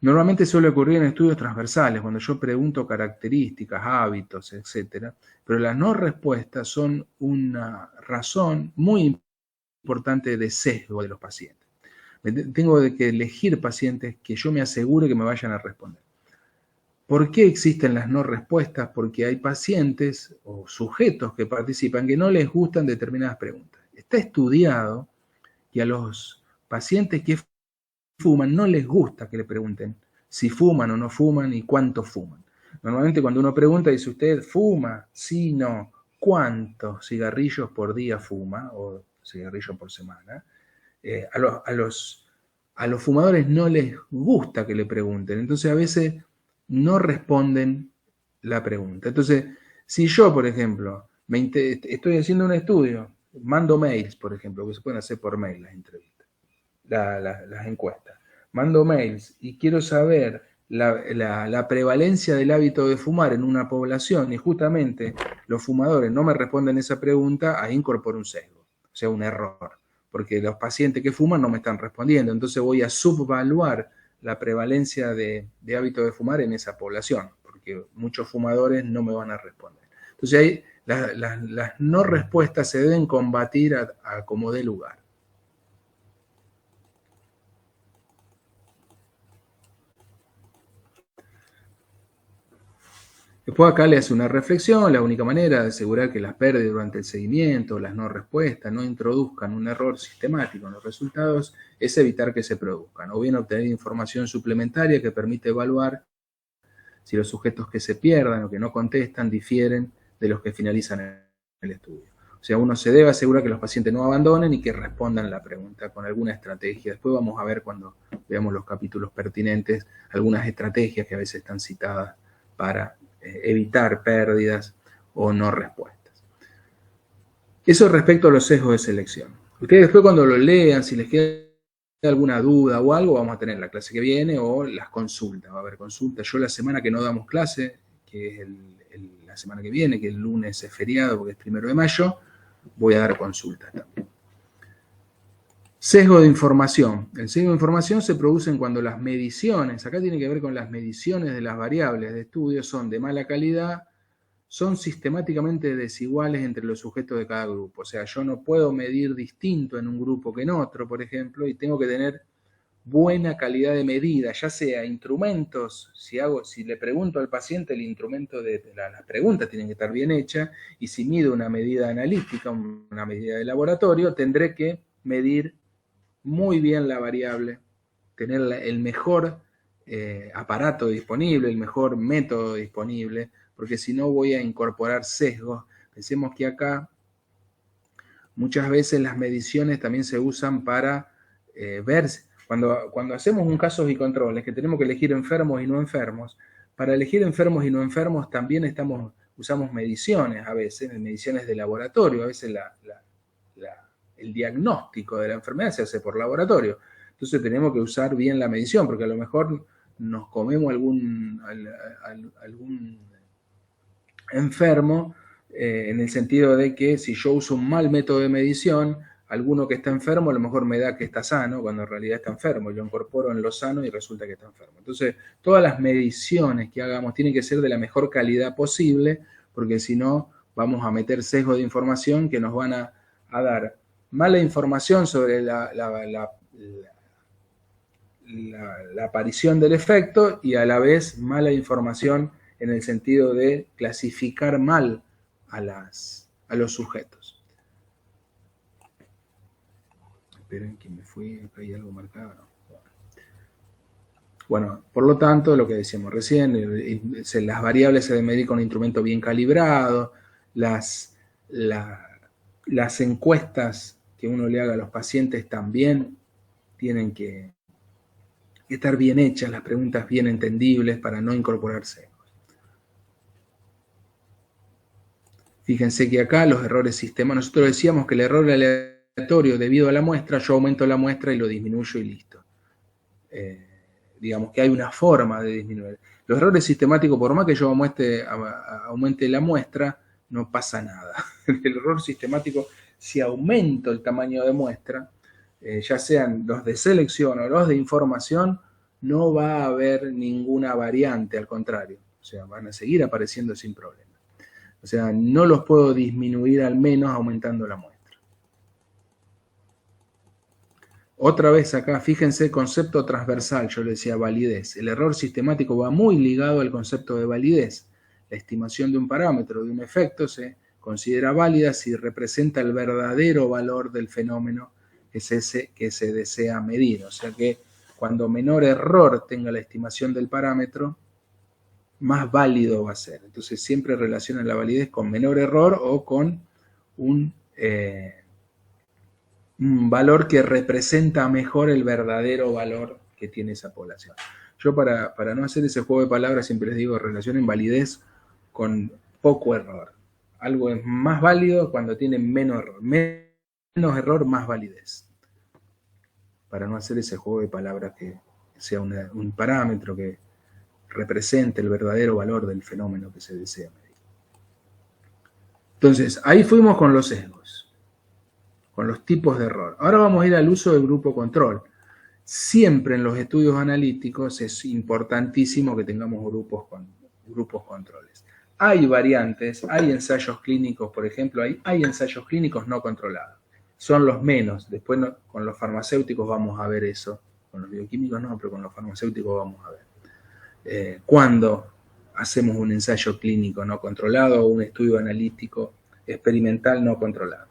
Normalmente suele ocurrir en estudios transversales, cuando yo pregunto características, hábitos, etc. Pero las no respuestas son una razón muy importante de sesgo de los pacientes. Tengo que elegir pacientes que yo me asegure que me vayan a responder. ¿Por qué existen las no respuestas? Porque hay pacientes o sujetos que participan que no les gustan determinadas preguntas. Está estudiado que a los pacientes que fuman no les gusta que le pregunten si fuman o no fuman y cuánto fuman. Normalmente cuando uno pregunta dice, ¿usted fuma? Sí, no. ¿Cuántos cigarrillos por día fuma o cigarrillos por semana? A los fumadores no les gusta que le pregunten, entonces a veces no responden la pregunta. Entonces, si yo, por ejemplo, estoy haciendo un estudio, mando mails, por ejemplo, que se pueden hacer por mail las entrevistas, las encuestas, mando mails y quiero saber la prevalencia del hábito de fumar en una población y justamente los fumadores no me responden esa pregunta, ahí incorporo un sesgo, o sea, un error, porque los pacientes que fuman no me están respondiendo, entonces voy a subvaluar la prevalencia de hábito de fumar en esa población, porque muchos fumadores no me van a responder. Entonces ahí Las no respuestas se deben combatir a como dé lugar. Después acá le hace una reflexión. La única manera de asegurar que las pérdidas durante el seguimiento, las no respuestas, no introduzcan un error sistemático en los resultados es evitar que se produzcan, o bien obtener información suplementaria que permite evaluar si los sujetos que se pierdan o que no contestan difieren de los que finalizan el estudio. O sea, uno se debe asegurar que los pacientes no abandonen y que respondan la pregunta con alguna estrategia. Después vamos a ver, cuando veamos los capítulos pertinentes, algunas estrategias que a veces están citadas para evitar pérdidas o no respuestas. Eso respecto a los sesgos de selección. Ustedes después, cuando lo lean, si les queda alguna duda o algo, vamos a tener la clase que viene o las consultas. Va a haber consultas. Yo la semana que no damos clase, que es la semana que viene, que el lunes es feriado porque es 1 de mayo, voy a dar consultas también. Sesgo de información. El sesgo de información se produce cuando las mediciones, acá tiene que ver con las mediciones de las variables de estudio, son de mala calidad, son sistemáticamente desiguales entre los sujetos de cada grupo. O sea, yo no puedo medir distinto en un grupo que en otro, por ejemplo, y tengo que tener buena calidad de medida, ya sea instrumentos, si le pregunto al paciente, el instrumento las preguntas tienen que estar bien hechas, y si mido una medida analítica, una medida de laboratorio, tendré que medir muy bien la variable, tener el mejor aparato disponible, el mejor método disponible, porque si no voy a incorporar sesgos. Pensemos que acá muchas veces las mediciones también se usan para ver, cuando hacemos un casos y controles, que tenemos que elegir enfermos y no enfermos, para elegir enfermos y no enfermos también usamos mediciones a veces, mediciones de laboratorio, a veces el diagnóstico de la enfermedad se hace por laboratorio. Entonces tenemos que usar bien la medición, porque a lo mejor nos comemos algún enfermo, en el sentido de que si yo uso un mal método de medición, alguno que está enfermo a lo mejor me da que está sano, cuando en realidad está enfermo. Yo incorporo en lo sano y resulta que está enfermo. Entonces, todas las mediciones que hagamos tienen que ser de la mejor calidad posible, porque si no, vamos a meter sesgos de información que nos van a dar mala información sobre la aparición del efecto, y a la vez mala información en el sentido de clasificar mal a los sujetos. Esperen que me fui, acá hay algo marcado. Bueno, por lo tanto, lo que decíamos recién, las variables se deben medir con un instrumento bien calibrado, las encuestas que uno le haga a los pacientes también tienen que estar bien hechas, las preguntas bien entendibles para no incorporar sesgos. Fíjense que acá los errores sistemáticos, nosotros decíamos que el error aleatorio debido a la muestra, yo aumento la muestra y lo disminuyo y listo. Digamos que hay una forma de disminuir. Los errores sistemáticos, por más que yo aumente la muestra, no pasa nada. El error sistemático, si aumento el tamaño de muestra, ya sean los de selección o los de información, no va a haber ninguna variante, al contrario. O sea, van a seguir apareciendo sin problema. O sea, no los puedo disminuir al menos aumentando la muestra. Otra vez acá, fíjense, concepto transversal, yo le decía validez. El error sistemático va muy ligado al concepto de validez. La estimación de un parámetro, de un efecto, se considera válida si representa el verdadero valor del fenómeno que se desea medir. O sea que cuando menor error tenga la estimación del parámetro, más válido va a ser. Entonces siempre relacionan la validez con menor error o con un valor que representa mejor el verdadero valor que tiene esa población. Yo para no hacer ese juego de palabras siempre les digo, relacionen validez con poco error. Algo es más válido cuando tiene menos error. Menos error, más validez. Para no hacer ese juego de palabras que sea un parámetro que represente el verdadero valor del fenómeno que se desea medir. Entonces, ahí fuimos con los sesgos, con los tipos de error. Ahora vamos a ir al uso del grupo control. Siempre en los estudios analíticos es importantísimo que tengamos grupos controles. hay variantes, hay ensayos clínicos, por ejemplo, hay ensayos clínicos no controlados. Son los menos. Después con los farmacéuticos vamos a ver eso. Con los bioquímicos no, pero con los farmacéuticos vamos a ver. ¿Cuándo hacemos un ensayo clínico no controlado o un estudio analítico experimental no controlado?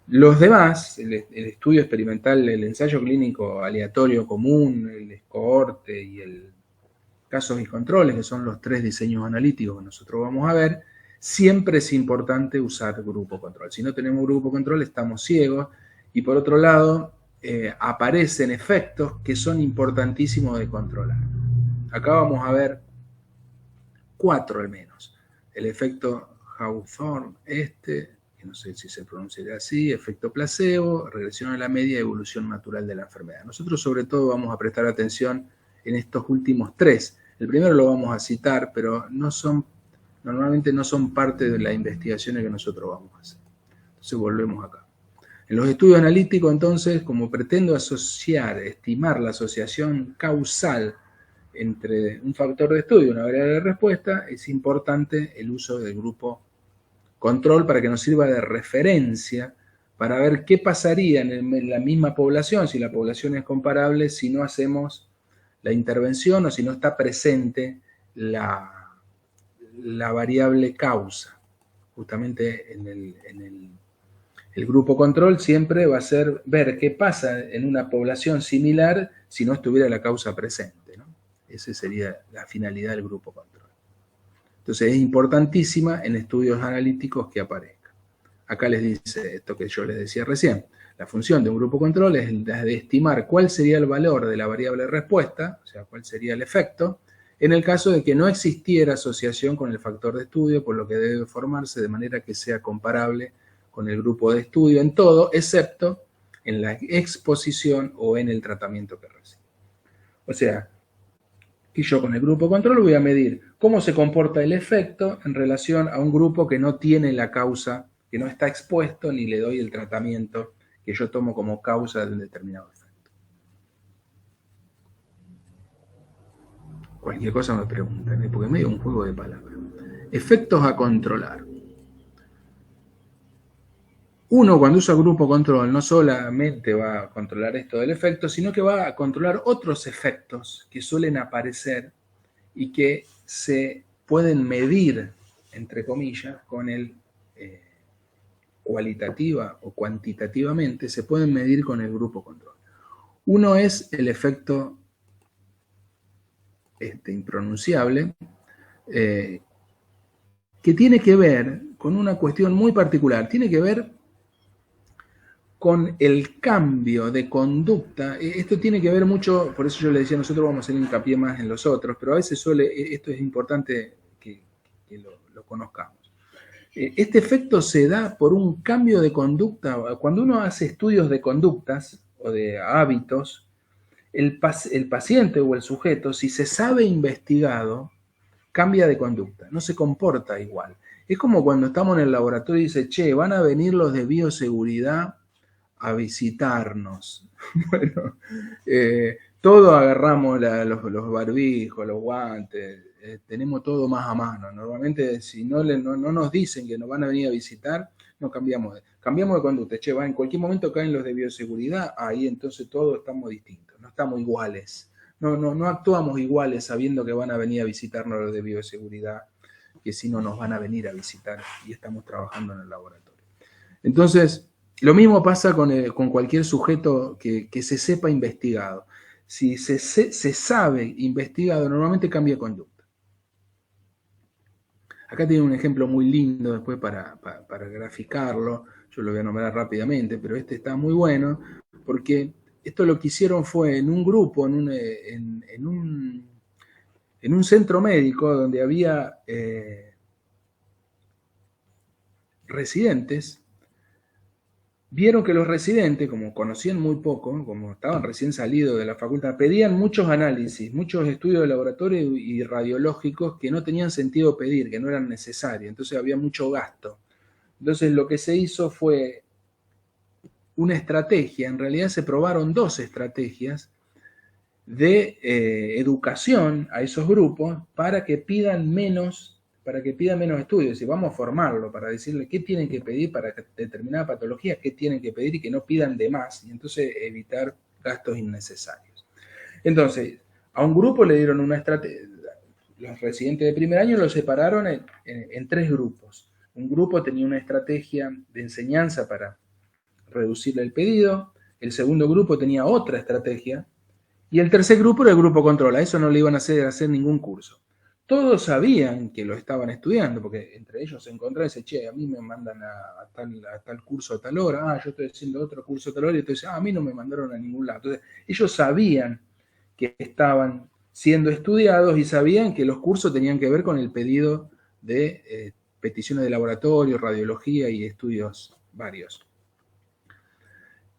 Los demás, el estudio experimental, el ensayo clínico aleatorio común, el cohorte y el casos y controles, que son los 3 diseños analíticos que nosotros vamos a ver, siempre es importante usar grupo control. Si no tenemos grupo control estamos ciegos y por otro lado aparecen efectos que son importantísimos de controlar. Acá vamos a ver 4 al menos. El efecto Hawthorne, que no sé si se pronunciará así, efecto placebo, regresión a la media, evolución natural de la enfermedad. Nosotros sobre todo vamos a prestar atención en estos últimos 3. El primero lo vamos a citar, pero normalmente no son parte de las investigaciones que nosotros vamos a hacer. Entonces volvemos acá. En los estudios analíticos, entonces, como pretendo estimar la asociación causal entre un factor de estudio y una variable de respuesta, es importante el uso del grupo control para que nos sirva de referencia para ver qué pasaría en la misma población, si la población es comparable, si no hacemos la intervención o si no está presente la variable causa. Justamente en el grupo control siempre va a ser ver qué pasa en una población similar si no estuviera la causa presente, ¿no? Esa sería la finalidad del grupo control. Entonces es importantísima en estudios analíticos que aparezca. Acá les dice esto que yo les decía recién. La función de un grupo control es la de estimar cuál sería el valor de la variable respuesta, o sea, cuál sería el efecto, en el caso de que no existiera asociación con el factor de estudio, por lo que debe formarse de manera que sea comparable con el grupo de estudio en todo, excepto en la exposición o en el tratamiento que recibe. O sea, que yo con el grupo control voy a medir cómo se comporta el efecto en relación a un grupo que no tiene la causa, que no está expuesto, ni le doy el tratamiento que yo tomo como causa de un determinado efecto. Cualquier cosa me preguntan, porque es medio un juego de palabras. Efectos a controlar. Uno, cuando usa grupo control, no solamente va a controlar esto del efecto, sino que va a controlar otros efectos que suelen aparecer y que se pueden medir, entre comillas, con el cualitativa o cuantitativamente, se pueden medir con el grupo control. Uno es el efecto impronunciable, que tiene que ver con una cuestión muy particular, tiene que ver con el cambio de conducta. Esto tiene que ver mucho, por eso yo le decía, nosotros vamos a hacer hincapié más en los otros, pero a veces esto es importante que lo conozcamos. Este efecto se da por un cambio de conducta. Cuando uno hace estudios de conductas o de hábitos, el paciente o el sujeto, si se sabe investigado, cambia de conducta, no se comporta igual. Es como cuando estamos en el laboratorio y dice, che, van a venir los de bioseguridad a visitarnos. Bueno, todos agarramos los barbijos, los guantes, tenemos todo más a mano. Normalmente si no nos dicen que nos van a venir a visitar, no cambiamos de conducta. Che, en cualquier momento caen los de bioseguridad, ahí entonces todos estamos distintos, no estamos iguales. No actuamos iguales sabiendo que van a venir a visitarnos los de bioseguridad, que si no nos van a venir a visitar y estamos trabajando en el laboratorio. Entonces, lo mismo pasa con cualquier sujeto que se sepa investigado. Si se sabe investigado, normalmente cambia conducta. Acá tiene un ejemplo muy lindo después para graficarlo. Yo lo voy a nombrar rápidamente, pero este está muy bueno porque esto lo que hicieron fue en un grupo, en un centro médico donde había residentes. Vieron que los residentes, como conocían muy poco, como estaban recién salidos de la facultad, pedían muchos análisis, muchos estudios de laboratorio y radiológicos que no tenían sentido pedir, que no eran necesarios. Entonces había mucho gasto. Entonces lo que se hizo fue una estrategia, en realidad se probaron 2 estrategias de educación a esos grupos para que pidan menos para que pida menos estudios, y vamos a formarlo para decirle qué tienen que pedir para determinada patología, qué tienen que pedir y que no pidan de más, y entonces evitar gastos innecesarios. Entonces, a un grupo le dieron una estrategia, los residentes de primer año los separaron en 3 grupos. Un grupo tenía una estrategia de enseñanza para reducir el pedido, el segundo grupo tenía otra estrategia, y el tercer grupo era el grupo control. A eso no le iban a hacer ningún curso. Todos sabían que lo estaban estudiando, porque entre ellos se encontraban y decían, che, a mí me mandan a tal curso a tal hora, yo estoy haciendo otro curso a tal hora, y entonces, a mí no me mandaron a ningún lado. Entonces, ellos sabían que estaban siendo estudiados y sabían que los cursos tenían que ver con el pedido de peticiones de laboratorio, radiología y estudios varios.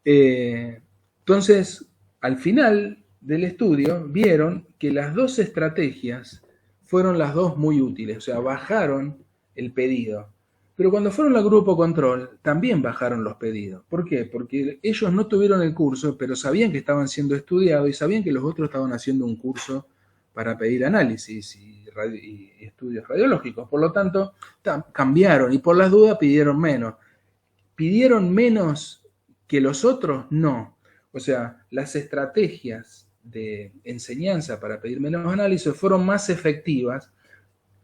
Entonces, al final del estudio, vieron que las 2 estrategias fueron las 2 muy útiles, o sea, bajaron el pedido. Pero cuando fueron al grupo control, también bajaron los pedidos. ¿Por qué? Porque ellos no tuvieron el curso, pero sabían que estaban siendo estudiados y sabían que los otros estaban haciendo un curso para pedir análisis y estudios radiológicos. Por lo tanto, cambiaron y por las dudas pidieron menos. ¿Pidieron menos que los otros? No. O sea, las estrategias de enseñanza para pedir menos análisis fueron más efectivas,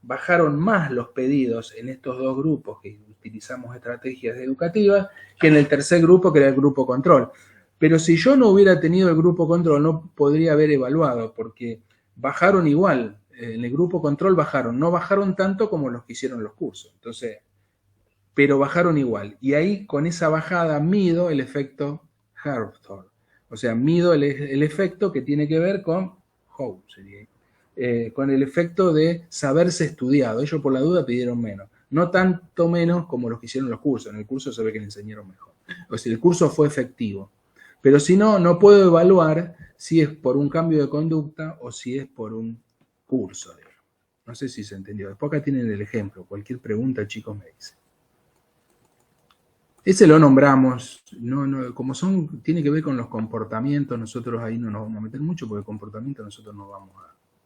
bajaron más los pedidos en estos 2 grupos que utilizamos estrategias educativas que en el tercer grupo, que era el grupo control. Pero si yo no hubiera tenido el grupo control, no podría haber evaluado, porque bajaron igual. En el grupo control bajaron, no bajaron tanto como los que hicieron los cursos. Entonces, pero bajaron igual. Y ahí, con esa bajada, mido el efecto Hathorne. O sea, mido el efecto que tiene que ver con Howe, sería, con el efecto de saberse estudiado. Ellos por la duda pidieron menos. No tanto menos como los que hicieron los cursos. En el curso se ve que le enseñaron mejor. O sea, el curso fue efectivo. Pero si no, no puedo evaluar si es por un cambio de conducta o si es por un curso. No sé si se entendió. Después acá tienen el ejemplo. Cualquier pregunta, chicos, me dicen. Ese lo nombramos, como tiene que ver con los comportamientos, nosotros ahí no nos vamos a meter mucho porque el comportamiento nosotros no vamos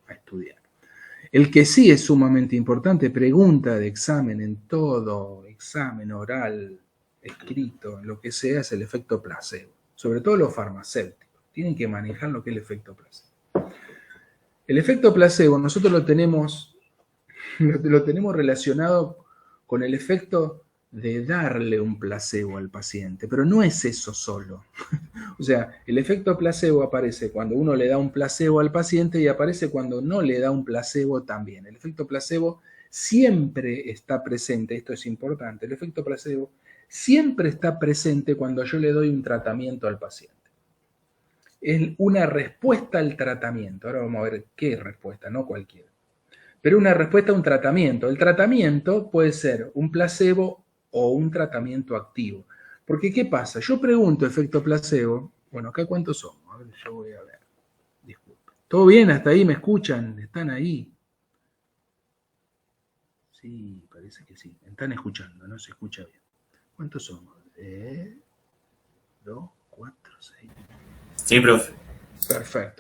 a estudiar. El que sí es sumamente importante, pregunta de examen en todo, examen oral, escrito, lo que sea, es el efecto placebo. Sobre todo los farmacéuticos, tienen que manejar lo que es el efecto placebo. El efecto placebo nosotros lo tenemos relacionado con el efecto de darle un placebo al paciente, pero no es eso solo. O sea, el efecto placebo aparece cuando uno le da un placebo al paciente y aparece cuando no le da un placebo también. El efecto placebo siempre está presente, esto es importante, el efecto placebo siempre está presente cuando yo le doy un tratamiento al paciente. Es una respuesta al tratamiento. Ahora vamos a ver qué respuesta, no cualquiera. Pero una respuesta a un tratamiento. El tratamiento puede ser un placebo o un tratamiento activo. Porque, ¿qué pasa? Yo pregunto efecto placebo. Bueno, ¿acá cuántos somos? A ver, yo voy a ver. Disculpen. ¿Todo bien hasta ahí? ¿Me escuchan? ¿Están ahí? Sí, parece que sí. Están escuchando, no se escucha bien. ¿Cuántos somos? 2, 4, 6. Sí, profe.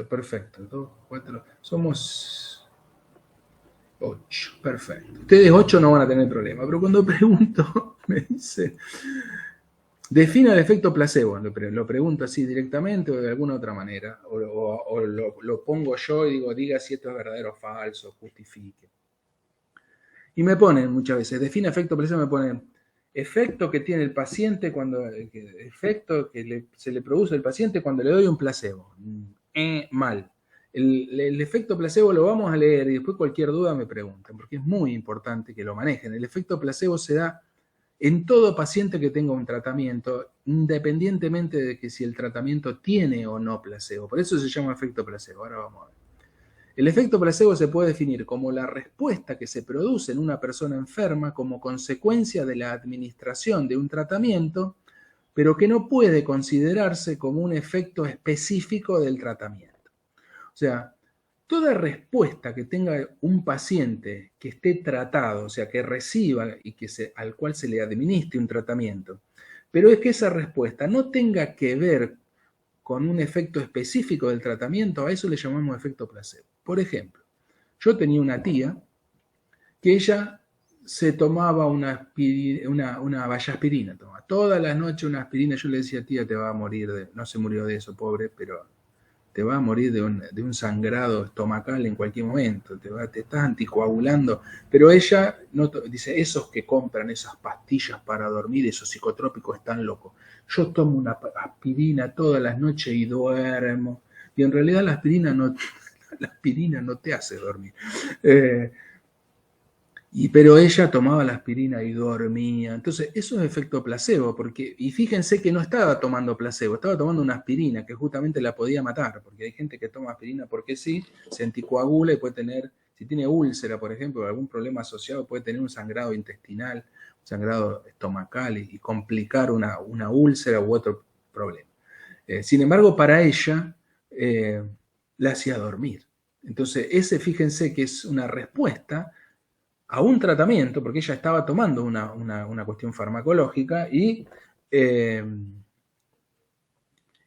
Perfecto. 2, 4. Somos 8. Perfecto. Ustedes 8 no van a tener problema. Pero cuando pregunto, me dice, defina el efecto placebo. Lo pregunto así directamente o de alguna otra manera. O lo pongo yo y diga si esto es verdadero o falso, justifique. Y me ponen muchas veces, define efecto placebo, me ponen efecto que tiene el paciente efecto que se le produce al paciente cuando le doy un placebo. Mal. El efecto placebo lo vamos a leer y después cualquier duda me preguntan, porque es muy importante que lo manejen. El efecto placebo se da en todo paciente que tenga un tratamiento, independientemente de que si el tratamiento tiene o no placebo. Por eso se llama efecto placebo. Ahora vamos a ver. El efecto placebo se puede definir como la respuesta que se produce en una persona enferma como consecuencia de la administración de un tratamiento, pero que no puede considerarse como un efecto específico del tratamiento. O sea, toda respuesta que tenga un paciente que esté tratado, o sea, que reciba y al cual se le administre un tratamiento, pero es que esa respuesta no tenga que ver con un efecto específico del tratamiento, a eso le llamamos efecto placebo. Por ejemplo, yo tenía una tía que ella se tomaba una vallaspirina, tomaba todas las noches una aspirina. Yo le decía, tía, te va a morir no se murió de eso, pobre, pero te va a morir de un sangrado estomacal en cualquier momento, te estás anticoagulando. Pero ella dice, esos que compran esas pastillas para dormir, esos psicotrópicos, están locos. Yo tomo una aspirina todas las noches y duermo. Y en realidad la aspirina no te hace dormir. Pero ella tomaba la aspirina y dormía. Entonces, eso es efecto placebo, y fíjense que no estaba tomando placebo, estaba tomando una aspirina que justamente la podía matar, porque hay gente que toma aspirina porque sí, se anticoagula y puede tener, si tiene úlcera, por ejemplo, o algún problema asociado, puede tener un sangrado intestinal, un sangrado estomacal y complicar una úlcera u otro problema. Sin embargo, para ella, la hacía dormir. Entonces, fíjense que es una respuesta a un tratamiento, porque ella estaba tomando una cuestión farmacológica y el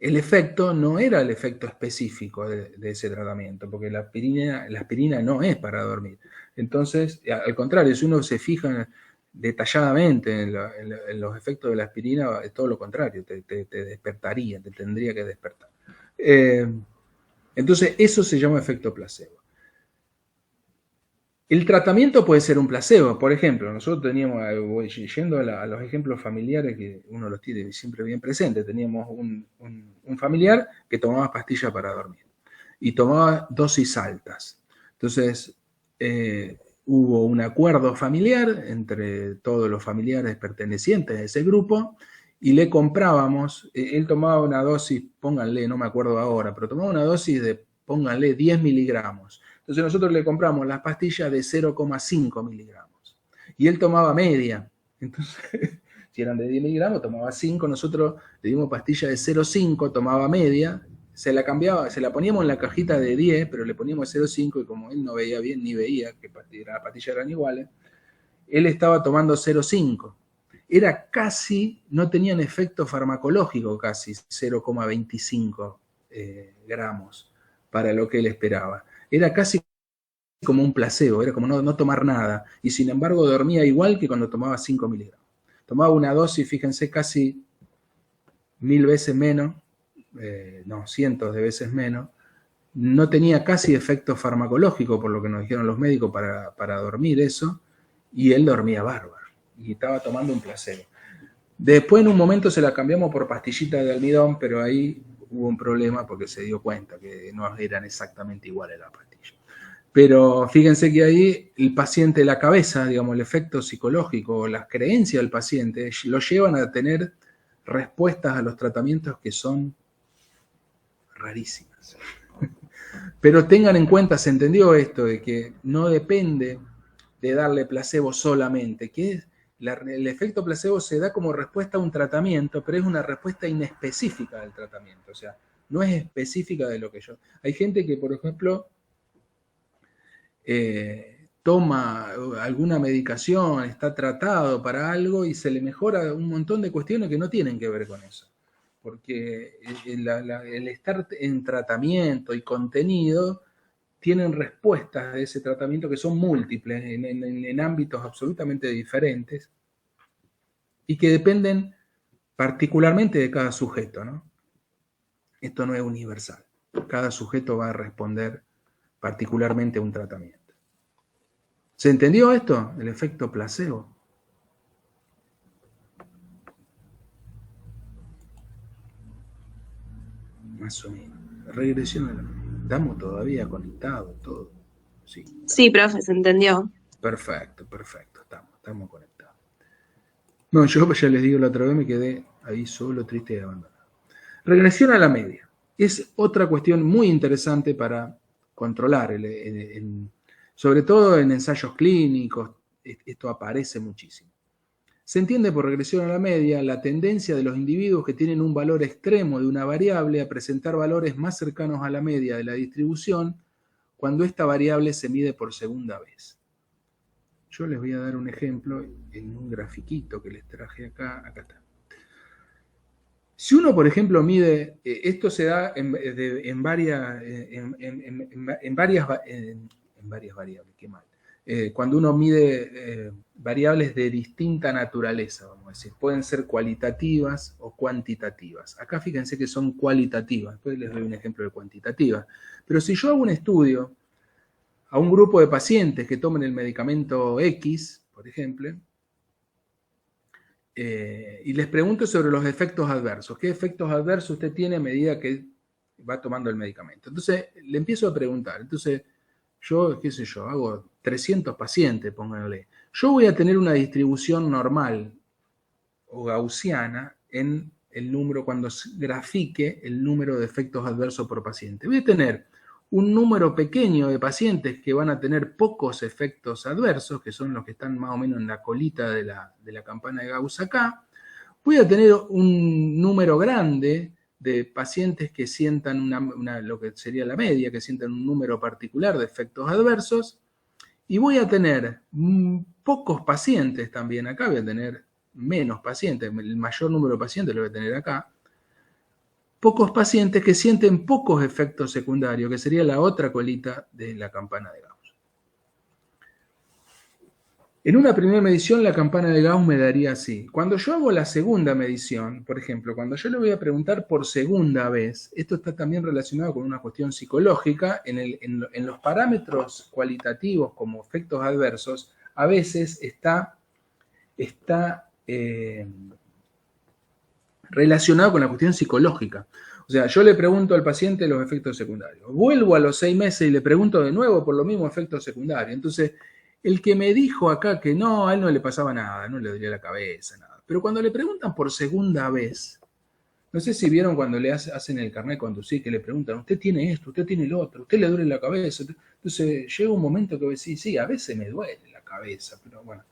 efecto no era el efecto específico de ese tratamiento, porque la aspirina no es para dormir. Entonces, al contrario, si uno se fija detalladamente en los efectos de la aspirina, es todo lo contrario, te despertaría, te tendría que despertar. Entonces, eso se llama efecto placebo. El tratamiento puede ser un placebo. Por ejemplo, nosotros teníamos, yendo a los ejemplos familiares que uno los tiene siempre bien presentes, teníamos un familiar que tomaba pastillas para dormir y tomaba dosis altas. Entonces, hubo un acuerdo familiar entre todos los familiares pertenecientes a ese grupo y le comprábamos, él tomaba una dosis, pónganle, no me acuerdo ahora, pero tomaba una dosis de, pónganle, 10 miligramos. Entonces nosotros le compramos las pastillas de 0,5 miligramos. Y él tomaba media. Entonces, si eran de 10 miligramos, tomaba 5. Nosotros le dimos pastilla de 0,5, tomaba media. Se la poníamos en la cajita de 10, pero le poníamos 0,5 y como él no veía bien ni veía que las pastillas eran iguales, él estaba tomando 0,5. Era casi, no tenían efecto farmacológico casi, 0,25 gramos para lo que él esperaba. Era casi como un placebo, era como no tomar nada, y sin embargo dormía igual que cuando tomaba 5 miligramos. Tomaba una dosis, fíjense, casi 1000 veces menos, cientos de veces menos, no tenía casi efecto farmacológico, por lo que nos dijeron los médicos para dormir eso, y él dormía bárbaro, y estaba tomando un placebo. Después en un momento se la cambiamos por pastillita de almidón, pero ahí hubo un problema porque se dio cuenta que no eran exactamente iguales las pastillas. Pero fíjense que ahí el paciente, la cabeza, digamos, el efecto psicológico, las creencias del paciente, lo llevan a tener respuestas a los tratamientos que son rarísimas. Pero tengan en cuenta, se entendió esto, de que no depende de darle placebo solamente, que el efecto placebo se da como respuesta a un tratamiento, pero es una respuesta inespecífica del tratamiento, o sea, no es específica de lo que yo... Hay gente que, por ejemplo, toma alguna medicación, está tratado para algo y se le mejora un montón de cuestiones que no tienen que ver con eso. Porque el estar en tratamiento y contenido tienen respuestas de ese tratamiento que son múltiples en ámbitos absolutamente diferentes y que dependen particularmente de cada sujeto, ¿no? Esto no es universal. Cada sujeto va a responder particularmente a un tratamiento. ¿Se entendió esto? El efecto placebo. Más o menos. Regresión a la mente. Estamos todavía conectados, todo. Sí. Sí, profe, se entendió. Perfecto. Estamos conectados. No, yo ya les digo, la otra vez me quedé ahí solo, triste y abandonado. Regresión a la media. Es otra cuestión muy interesante para controlar, sobre todo en ensayos clínicos, esto aparece muchísimo. Se entiende por regresión a la media la tendencia de los individuos que tienen un valor extremo de una variable a presentar valores más cercanos a la media de la distribución cuando esta variable se mide por segunda vez. Yo les voy a dar un ejemplo en un grafiquito que les traje acá está. Si uno, por ejemplo, mide, esto se da en varias variables, qué mal. cuando uno mide variables de distinta naturaleza, vamos a decir, pueden ser cualitativas o cuantitativas. Acá fíjense que son cualitativas, después les doy un ejemplo de cuantitativas. Pero si yo hago un estudio a un grupo de pacientes que tomen el medicamento X, por ejemplo, y les pregunto sobre los efectos adversos. ¿Qué efectos adversos usted tiene a medida que va tomando el medicamento? Entonces, le empiezo a preguntar. Entonces, yo, qué sé yo, hago 300 pacientes, pónganle. Yo voy a tener una distribución normal o gaussiana en el número, cuando grafique el número de efectos adversos por paciente. Voy a tener un número pequeño de pacientes que van a tener pocos efectos adversos, que son los que están más o menos en la colita de la campana de Gauss acá. Voy a tener un número grande de pacientes que sientan lo que sería la media, que sientan un número particular de efectos adversos, y voy a tener pocos pacientes también acá, voy a tener menos pacientes, el mayor número de pacientes lo voy a tener acá, pocos pacientes que sienten pocos efectos secundarios, que sería la otra colita de la campana de Gauss. En una primera medición, la campana de Gauss me daría así. Cuando yo hago la segunda medición, por ejemplo, cuando yo le voy a preguntar por segunda vez, esto está también relacionado con una cuestión psicológica, en los parámetros cualitativos como efectos adversos, a veces está relacionado con la cuestión psicológica. O sea, yo le pregunto al paciente los efectos secundarios. Vuelvo a los 6 meses y le pregunto de nuevo por los mismos efectos secundarios. Entonces, el que me dijo acá que no, a él no le pasaba nada, no le dolía la cabeza, nada. Pero cuando le preguntan por segunda vez, no sé si vieron cuando le hacen el carnet de conducir, que le preguntan, usted tiene esto, usted tiene lo otro, usted le duele la cabeza. Entonces, llega un momento que voy a decir, sí, a veces me duele la cabeza, pero bueno.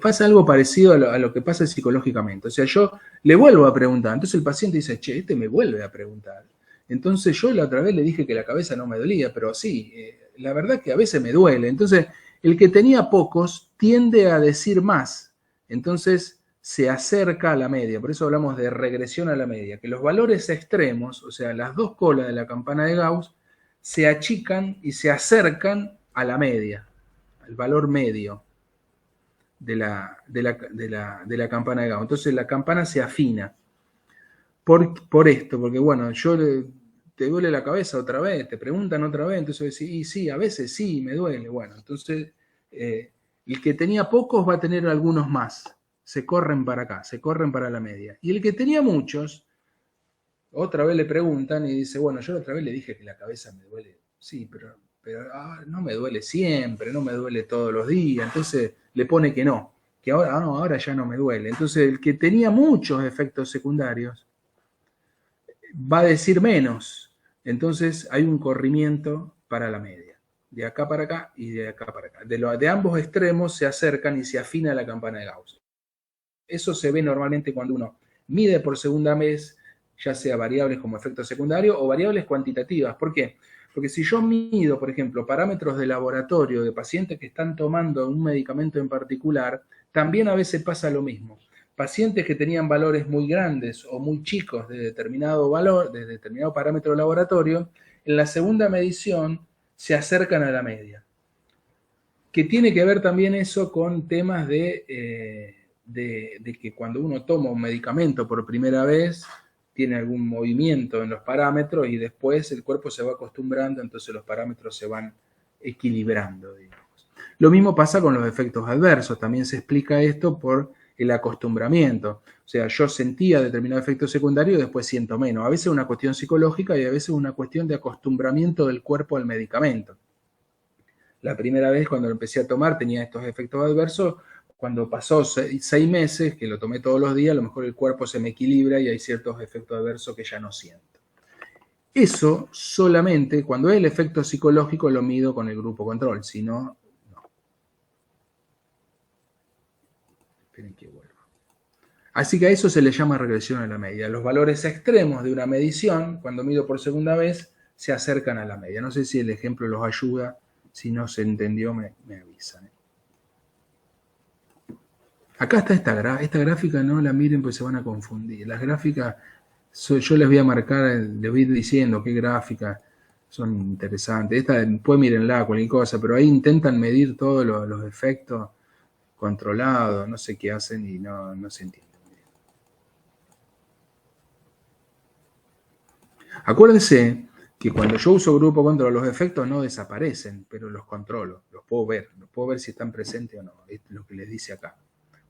Pasa algo parecido a lo que pasa psicológicamente. O sea, yo le vuelvo a preguntar. Entonces el paciente dice, che, este me vuelve a preguntar. Entonces yo la otra vez le dije que la cabeza no me dolía, pero sí, la verdad que a veces me duele. Entonces el que tenía pocos tiende a decir más. Entonces se acerca a la media. Por eso hablamos de regresión a la media. Que los valores extremos, o sea, las dos colas de la campana de Gauss, se achican y se acercan a la media, al valor medio de la campana de Gauss. Entonces la campana se afina por esto, porque bueno, te duele la cabeza otra vez, te preguntan otra vez, entonces decís, y sí, a veces sí, me duele. Bueno, entonces el que tenía pocos va a tener algunos más, se corren para acá, se corren para la media. Y el que tenía muchos, otra vez le preguntan y dice, bueno, yo otra vez le dije que la cabeza me duele, sí, pero no me duele siempre, no me duele todos los días. Entonces le pone que no, que ahora ya no me duele. Entonces el que tenía muchos efectos secundarios va a decir menos. Entonces hay un corrimiento para la media, de acá para acá y de acá para acá. De ambos extremos se acercan y se afina la campana de Gauss. Eso se ve normalmente cuando uno mide por segunda vez, ya sea variables como efectos secundarios o variables cuantitativas. ¿Por qué? Porque si yo mido, por ejemplo, parámetros de laboratorio de pacientes que están tomando un medicamento en particular, también a veces pasa lo mismo. Pacientes que tenían valores muy grandes o muy chicos de determinado valor, de determinado parámetro de laboratorio, en la segunda medición se acercan a la media. Que tiene que ver también eso con temas de que cuando uno toma un medicamento por primera vez, tiene algún movimiento en los parámetros y después el cuerpo se va acostumbrando, entonces los parámetros se van equilibrando, digamos. Lo mismo pasa con los efectos adversos, también se explica esto por el acostumbramiento. O sea, yo sentía determinado efecto secundario y después siento menos. A veces es una cuestión psicológica y a veces es una cuestión de acostumbramiento del cuerpo al medicamento. La primera vez cuando lo empecé a tomar tenía estos efectos adversos. Cuando pasó 6 meses, que lo tomé todos los días, a lo mejor el cuerpo se me equilibra y hay ciertos efectos adversos que ya no siento. Eso solamente, cuando es el efecto psicológico, lo mido con el grupo control, si no, no. Esperen que vuelva. Así que a eso se le llama regresión a la media. Los valores extremos de una medición, cuando mido por segunda vez, se acercan a la media. No sé si el ejemplo los ayuda, si no se entendió me avisan. Acá está esta gráfica, no la miren porque se van a confundir. Las gráficas, yo les voy a marcar, les voy diciendo qué gráfica. son interesantes. Después mírenla, cualquier cosa, pero ahí intentan medir todos los efectos controlados, no sé qué hacen y no se entiende. Acuérdense que cuando yo uso grupo control, los efectos no desaparecen, pero los controlo, los puedo ver si están presentes o no. Es lo que les dice acá.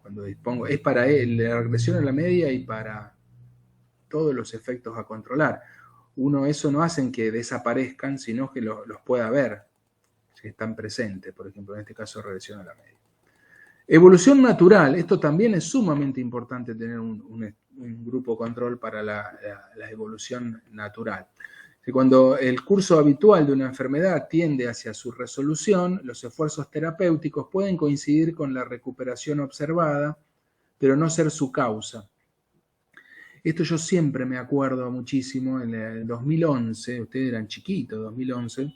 Cuando dispongo, es para la regresión a la media y para todos los efectos a controlar. Eso no hacen que desaparezcan, sino que los pueda ver, si están presentes, por ejemplo, en este caso regresión a la media. Evolución natural, esto también es sumamente importante tener un grupo control para la evolución natural. Cuando el curso habitual de una enfermedad tiende hacia su resolución, los esfuerzos terapéuticos pueden coincidir con la recuperación observada, pero no ser su causa. Esto yo siempre me acuerdo muchísimo, en el 2011, ustedes eran chiquitos, 2011,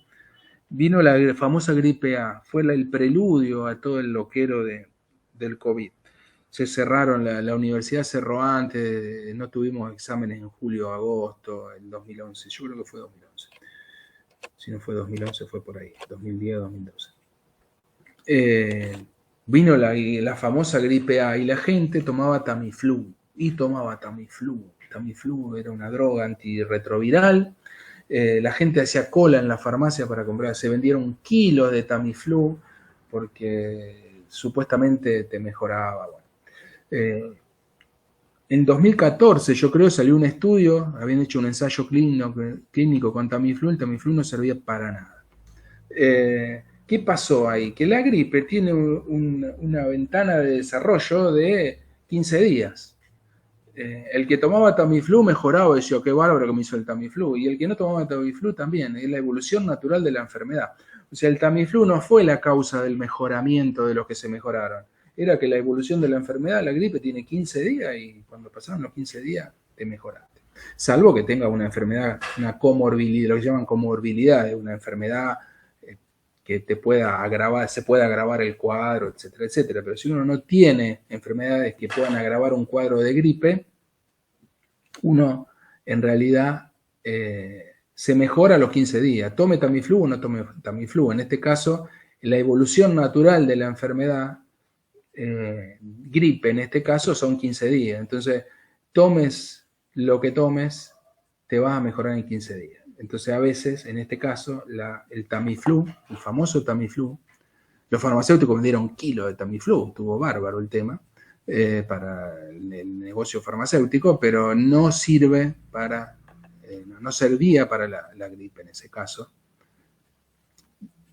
vino la famosa gripe A, fue el preludio a todo el loquero del COVID. Se cerraron, la universidad cerró antes, no tuvimos exámenes en julio o agosto, en 2011, yo creo que fue 2011. Si no fue 2011, fue por ahí, 2010 o 2012. Vino la famosa gripe A y la gente tomaba Tamiflu. Tamiflu era una droga antirretroviral. La gente hacía cola en la farmacia para comprar. Se vendieron kilos de Tamiflu porque supuestamente te mejoraba. Bueno. En 2014, yo creo, salió un estudio, habían hecho un ensayo clínico con Tamiflu, el Tamiflu no servía para nada. ¿Qué pasó ahí? Que la gripe tiene una ventana de desarrollo de 15 días. El que tomaba Tamiflu mejoraba, decía, qué bárbaro que me hizo el Tamiflu, y el que no tomaba Tamiflu también, es la evolución natural de la enfermedad. O sea, el Tamiflu no fue la causa del mejoramiento de los que se mejoraron, era que la evolución de la enfermedad, la gripe, tiene 15 días y cuando pasaron los 15 días te mejoraste. Salvo que tenga una enfermedad, una comorbilidad, lo que llaman comorbilidad, una enfermedad que te pueda agravar, se pueda agravar el cuadro, etcétera, etcétera. Pero si uno no tiene enfermedades que puedan agravar un cuadro de gripe, uno en realidad se mejora a los 15 días. Tome Tamiflu o no tome Tamiflu. En este caso, la evolución natural de la enfermedad, gripe en este caso, son 15 días. Entonces, tomes lo que tomes, te vas a mejorar en 15 días. Entonces, a veces, en este caso, el Tamiflu, el famoso Tamiflu, los farmacéuticos vendieron kilos de Tamiflu, estuvo bárbaro el tema para el negocio farmacéutico, pero no sirve no servía para la gripe en ese caso.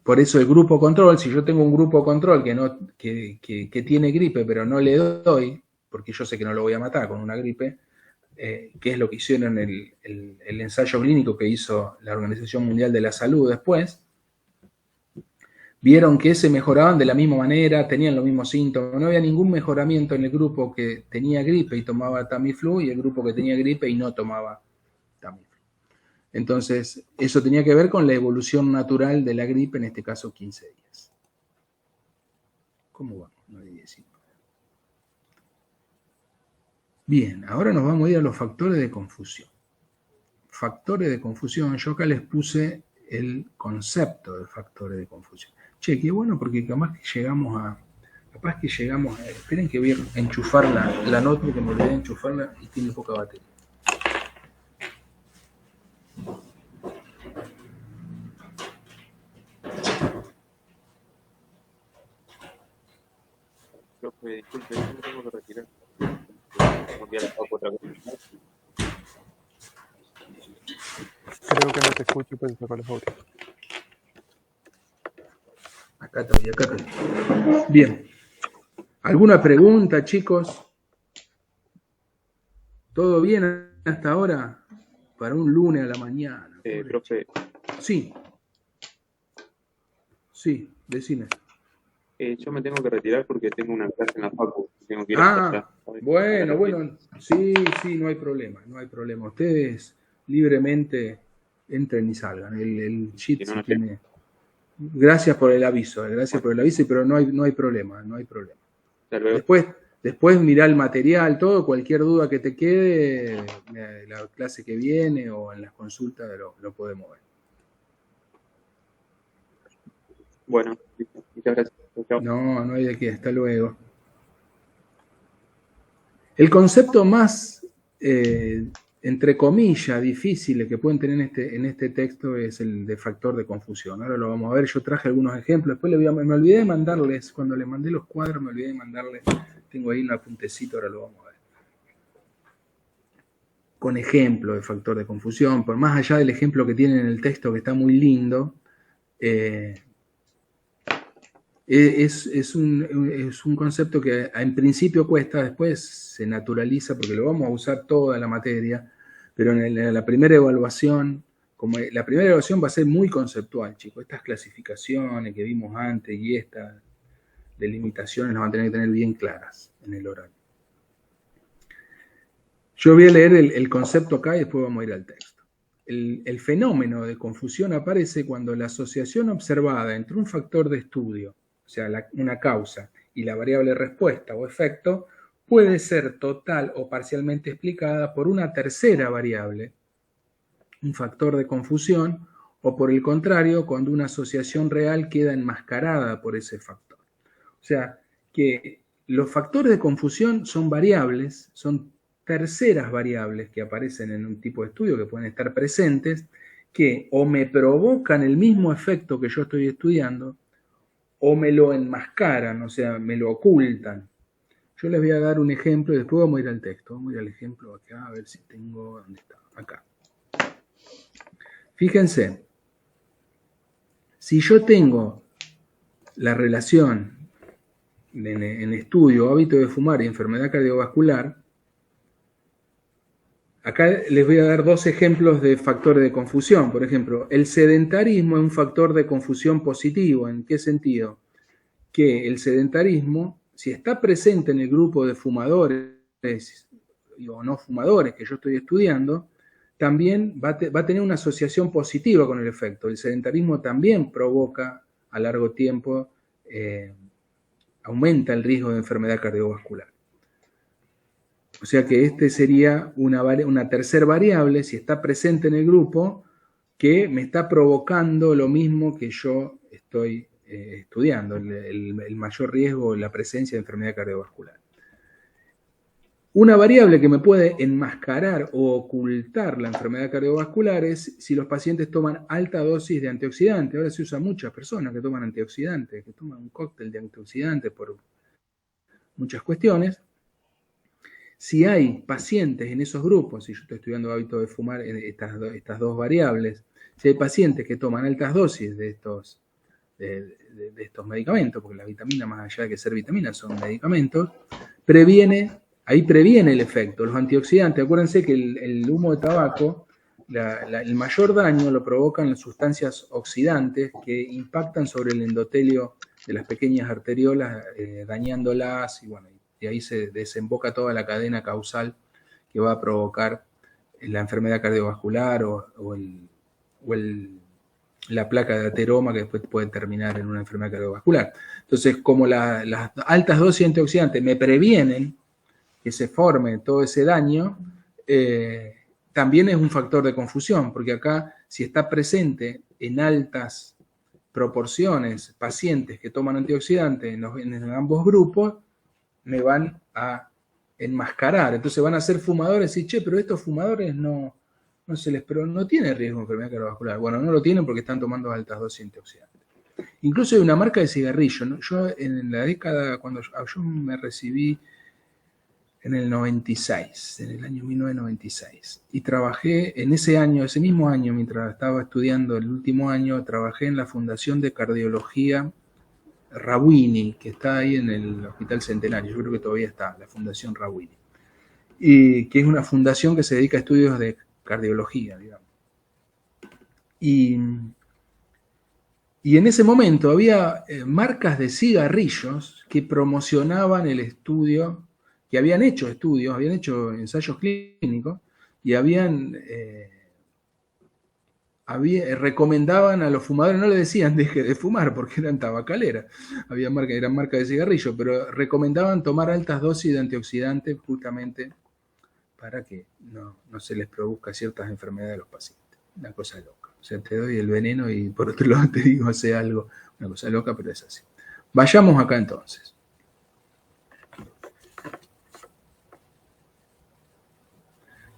Por eso el grupo control, si yo tengo un grupo control que tiene gripe, pero no le doy, porque yo sé que no lo voy a matar con una gripe, que es lo que hicieron el ensayo clínico que hizo la Organización Mundial de la Salud después, vieron que se mejoraban de la misma manera, tenían los mismos síntomas, no había ningún mejoramiento en el grupo que tenía gripe y tomaba Tamiflu y el grupo que tenía gripe y no tomaba Tamiflu. Entonces, eso tenía que ver con la evolución natural de la gripe, en este caso 15 días. ¿Cómo vamos? 9:19. Bien, ahora nos vamos a ir a los factores de confusión. Factores de confusión, yo acá les puse el concepto de factores de confusión. Che, qué bueno porque capaz que llegamos a... esperen que voy a enchufar la notebook, que me olvidé de enchufarla y tiene poca batería. Disculpe, yo me tengo que retirar. Creo que no te escucho, pero sacar los audios. Acá estoy. Bien. ¿Alguna pregunta, chicos? ¿Todo bien hasta ahora? Para un lunes a la mañana. Profe. Sí, decime. Yo me tengo que retirar porque tengo una clase en la facu. Tengo que ir hasta allá. Bueno. Sí, no hay problema. Ustedes libremente entren y salgan. El cheat Si no, tiene... Gracias por el aviso, pero no hay problema. Hasta luego. Después mirá el material, todo, cualquier duda que te quede, la clase que viene o en las consultas lo podemos ver. Bueno, listo. Muchas gracias. Chao. No, no hay de qué, hasta luego. El concepto más, entre comillas, difícil que pueden tener en este texto es el de factor de confusión. Ahora lo vamos a ver, yo traje algunos ejemplos, después me olvidé de mandarles, cuando les mandé los cuadros me olvidé de mandarles, tengo ahí un apuntecito, ahora lo vamos a ver. Con ejemplo de factor de confusión, por más allá del ejemplo que tienen en el texto que está muy lindo, es un concepto que en principio cuesta, después se naturaliza porque lo vamos a usar toda la materia, pero en la primera evaluación, como la primera evaluación va a ser muy conceptual, chicos, estas clasificaciones que vimos antes y estas delimitaciones las van a tener que tener bien claras en el oral. Yo voy a leer el concepto acá y después vamos a ir al texto. El fenómeno de confusión aparece cuando la asociación observada entre un factor de estudio, o sea, una causa, y la variable respuesta o efecto, puede ser total o parcialmente explicada por una tercera variable, un factor de confusión, o por el contrario, cuando una asociación real queda enmascarada por ese factor. O sea, que los factores de confusión son variables, son terceras variables que aparecen en un tipo de estudio que pueden estar presentes, que o me provocan el mismo efecto que yo estoy estudiando, o me lo enmascaran, o sea, me lo ocultan. Yo les voy a dar un ejemplo y después vamos a ir al texto. Vamos a ir al ejemplo acá, a ver si tengo... ¿Dónde está? Acá. Fíjense, si yo tengo la relación en estudio, hábito de fumar y enfermedad cardiovascular, acá les voy a dar dos ejemplos de factores de confusión. Por ejemplo, el sedentarismo es un factor de confusión positivo. ¿En qué sentido? Que el sedentarismo, si está presente en el grupo de fumadores o no fumadores que yo estoy estudiando, también va a tener una asociación positiva con el efecto. El sedentarismo también provoca a largo tiempo, aumenta el riesgo de enfermedad cardiovascular. O sea que este sería una tercera variable, si está presente en el grupo, que me está provocando lo mismo que yo estoy estudiando, el mayor riesgo, la presencia de enfermedad cardiovascular. Una variable que me puede enmascarar o ocultar la enfermedad cardiovascular es si los pacientes toman alta dosis de antioxidantes. Ahora se usa muchas personas que toman antioxidantes, que toman un cóctel de antioxidantes por muchas cuestiones. Si hay pacientes en esos grupos, si yo estoy estudiando hábito de fumar, estas dos variables, si hay pacientes que toman altas dosis de estos medicamentos, porque la vitamina, más allá de que ser vitaminas, son medicamentos, ahí previene el efecto. Los antioxidantes, acuérdense que el humo de tabaco, el mayor daño lo provocan las sustancias oxidantes que impactan sobre el endotelio de las pequeñas arteriolas, dañándolas, y bueno, y ahí se desemboca toda la cadena causal que va a provocar la enfermedad cardiovascular o la placa de ateroma que después puede terminar en una enfermedad cardiovascular. Entonces, como las altas dosis de antioxidantes me previenen que se forme todo ese daño, también es un factor de confusión, porque acá, si está presente en altas proporciones pacientes que toman antioxidantes en ambos grupos, me van a enmascarar. Entonces van a ser fumadores y, pero estos fumadores no tienen riesgo de enfermedad cardiovascular. Bueno, no lo tienen porque están tomando altas dosis de antioxidantes. Incluso hay una marca de cigarrillo, ¿no? Yo en la década, cuando yo me recibí en el 96, en el año 1996, y trabajé en ese mismo año, mientras estaba estudiando el último año, trabajé en la Fundación de Cardiología Rawini, que está ahí en el Hospital Centenario. Yo creo que todavía está, la Fundación Rawini, y que es una fundación que se dedica a estudios de cardiología, digamos. Y en ese momento había marcas de cigarrillos que promocionaban el estudio, que habían hecho estudios, habían hecho ensayos clínicos y recomendaban a los fumadores, no le decían deje de fumar porque eran tabacaleras, eran marcas de cigarrillo, pero recomendaban tomar altas dosis de antioxidantes justamente para que no se les produzca ciertas enfermedades a los pacientes. Una cosa loca. O sea, te doy el veneno y por otro lado te digo hace algo, una cosa loca, pero es así. Vayamos acá entonces.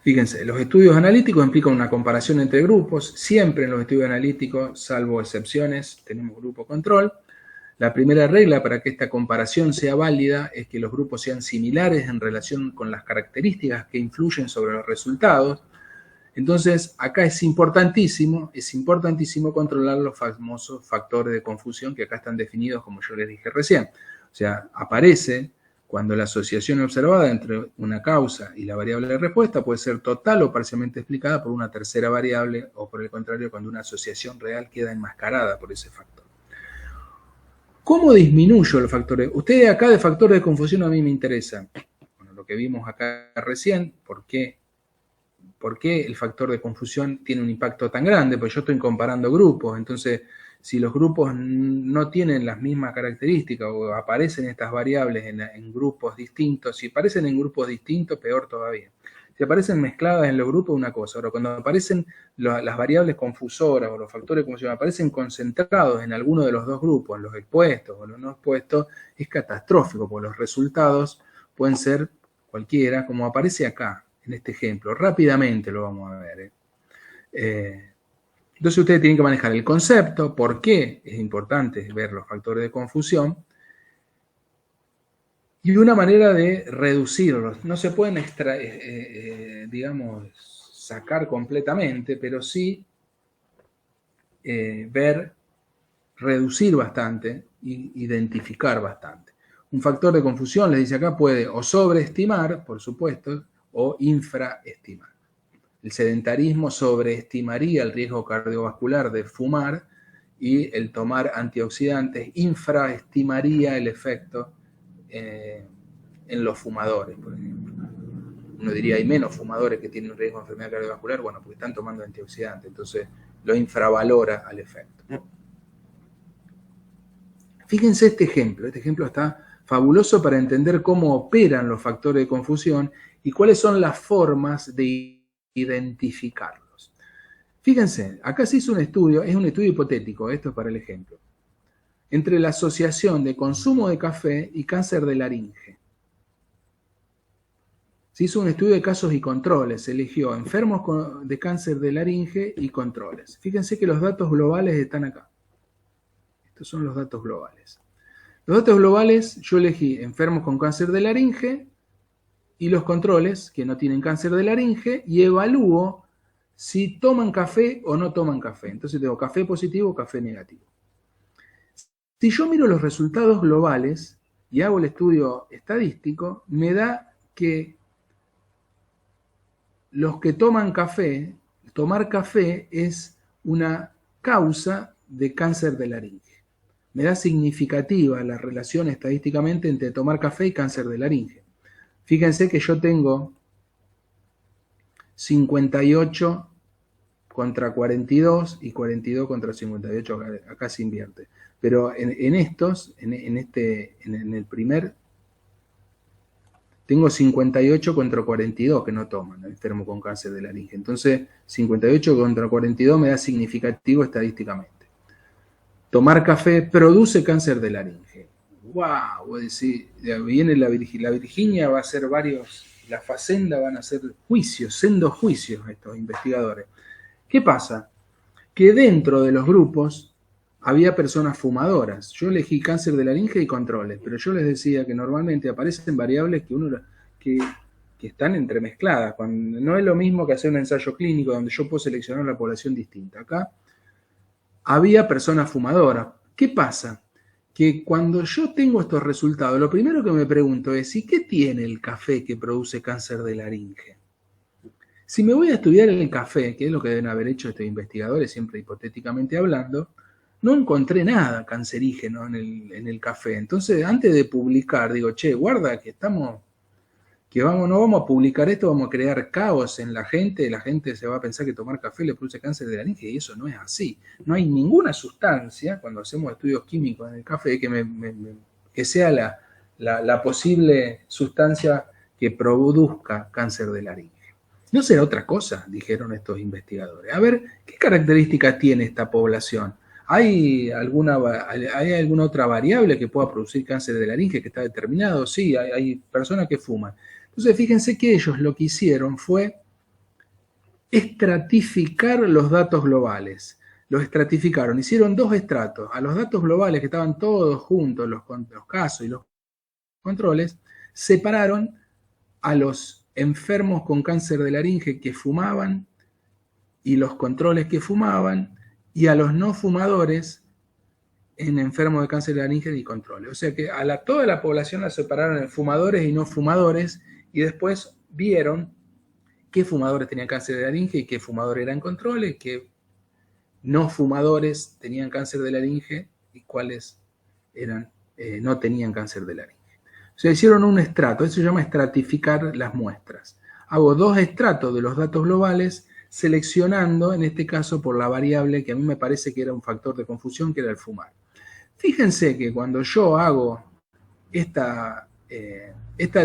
Fíjense, los estudios analíticos implican una comparación entre grupos. Siempre en los estudios analíticos, salvo excepciones, tenemos grupo control. La primera regla para que esta comparación sea válida es que los grupos sean similares en relación con las características que influyen sobre los resultados. Entonces, acá es importantísimo controlar los famosos factores de confusión que acá están definidos como yo les dije recién. O sea, aparece cuando la asociación observada entre una causa y la variable de respuesta puede ser total o parcialmente explicada por una tercera variable, o por el contrario, cuando una asociación real queda enmascarada por ese factor. ¿Cómo disminuyo los factores? Ustedes acá de factores de confusión a mí me interesa. Bueno, lo que vimos acá recién, ¿por qué el factor de confusión tiene un impacto tan grande? Pues yo estoy comparando grupos, entonces si los grupos no tienen las mismas características o aparecen estas variables en grupos distintos, si aparecen en grupos distintos, peor todavía. Si aparecen mezcladas en los grupos, una cosa. Ahora, cuando aparecen las variables confusoras o los factores de confusión, aparecen concentrados en alguno de los dos grupos, en los expuestos o los no expuestos, es catastrófico, porque los resultados pueden ser cualquiera, como aparece acá, en este ejemplo. Rápidamente lo vamos a ver. Entonces ustedes tienen que manejar el concepto, por qué es importante ver los factores de confusión, y una manera de reducirlos. No se pueden sacar completamente, pero sí reducir bastante e identificar bastante. Un factor de confusión, les dice acá, puede o sobreestimar, por supuesto, o infraestimar. El sedentarismo sobreestimaría el riesgo cardiovascular de fumar y el tomar antioxidantes infraestimaría el efecto en los fumadores, por ejemplo. Uno diría, hay menos fumadores que tienen un riesgo de enfermedad cardiovascular, bueno, porque están tomando antioxidantes, entonces lo infravalora al efecto. Fíjense este ejemplo está fabuloso para entender cómo operan los factores de confusión y cuáles son las formas de identificarlos. Fíjense, acá se hizo un estudio, es un estudio hipotético, esto es para el ejemplo, entre la asociación de consumo de café y cáncer de laringe. Se hizo un estudio de casos y controles, se eligió enfermos de cáncer de laringe y controles. Fíjense que los datos globales están acá. Estos son los datos globales. Los datos globales, yo elegí enfermos con cáncer de laringe y los controles que no tienen cáncer de laringe y evalúo si toman café o no toman café. Entonces tengo café positivo o café negativo. Si yo miro los resultados globales y hago el estudio estadístico, me da que los que toman café, tomar café es una causa de cáncer de laringe. Me da significativa la relación estadísticamente entre tomar café y cáncer de laringe. Fíjense que yo tengo 58 contra 42 y 42 contra 58, acá se invierte. Pero en el primer, tengo 58 contra 42 que no toman, enfermo con cáncer de laringe. Entonces, 58 contra 42 me da significativo estadísticamente. Tomar café produce cáncer de laringe. ¡Wow! Voy a decir, viene la Virginia va a hacer la Facenda van a hacer sendos juicios estos investigadores. ¿Qué pasa? Que dentro de los grupos había personas fumadoras. Yo elegí cáncer de laringe y controles, pero yo les decía que normalmente aparecen variables que están entremezcladas. No es lo mismo que hacer un ensayo clínico donde yo puedo seleccionar la población distinta. Acá había personas fumadoras. ¿Qué pasa? Que cuando yo tengo estos resultados, lo primero que me pregunto es, ¿y qué tiene el café que produce cáncer de laringe? Si me voy a estudiar el café, que es lo que deben haber hecho estos investigadores, siempre hipotéticamente hablando, no encontré nada cancerígeno en el café. Entonces, antes de publicar, digo, guarda que no vamos a publicar esto, vamos a crear caos en la gente se va a pensar que tomar café le produce cáncer de laringe, y eso no es así. No hay ninguna sustancia, cuando hacemos estudios químicos en el café, que sea la posible sustancia que produzca cáncer de laringe. ¿No será otra cosa?, dijeron estos investigadores. A ver, ¿qué características tiene esta población? ¿Hay alguna otra variable que pueda producir cáncer de laringe que está determinado? Sí, hay personas que fuman. Entonces, fíjense que ellos lo que hicieron fue estratificar los datos globales. Los estratificaron, hicieron 2 estratos. A los datos globales que estaban todos juntos, los casos y los controles, separaron a los enfermos con cáncer de laringe que fumaban y los controles que fumaban, y a los no fumadores en enfermos de cáncer de laringe y controles. O sea que toda la población la separaron en fumadores y no fumadores, y después vieron qué fumadores tenían cáncer de laringe y qué fumadores eran controles, qué no fumadores tenían cáncer de laringe y cuáles no tenían cáncer de laringe. O sea, hicieron un estrato, eso se llama estratificar las muestras. Hago 2 estratos de los datos globales, seleccionando, en este caso, por la variable que a mí me parece que era un factor de confusión, que era el fumar. Fíjense que cuando yo hago esta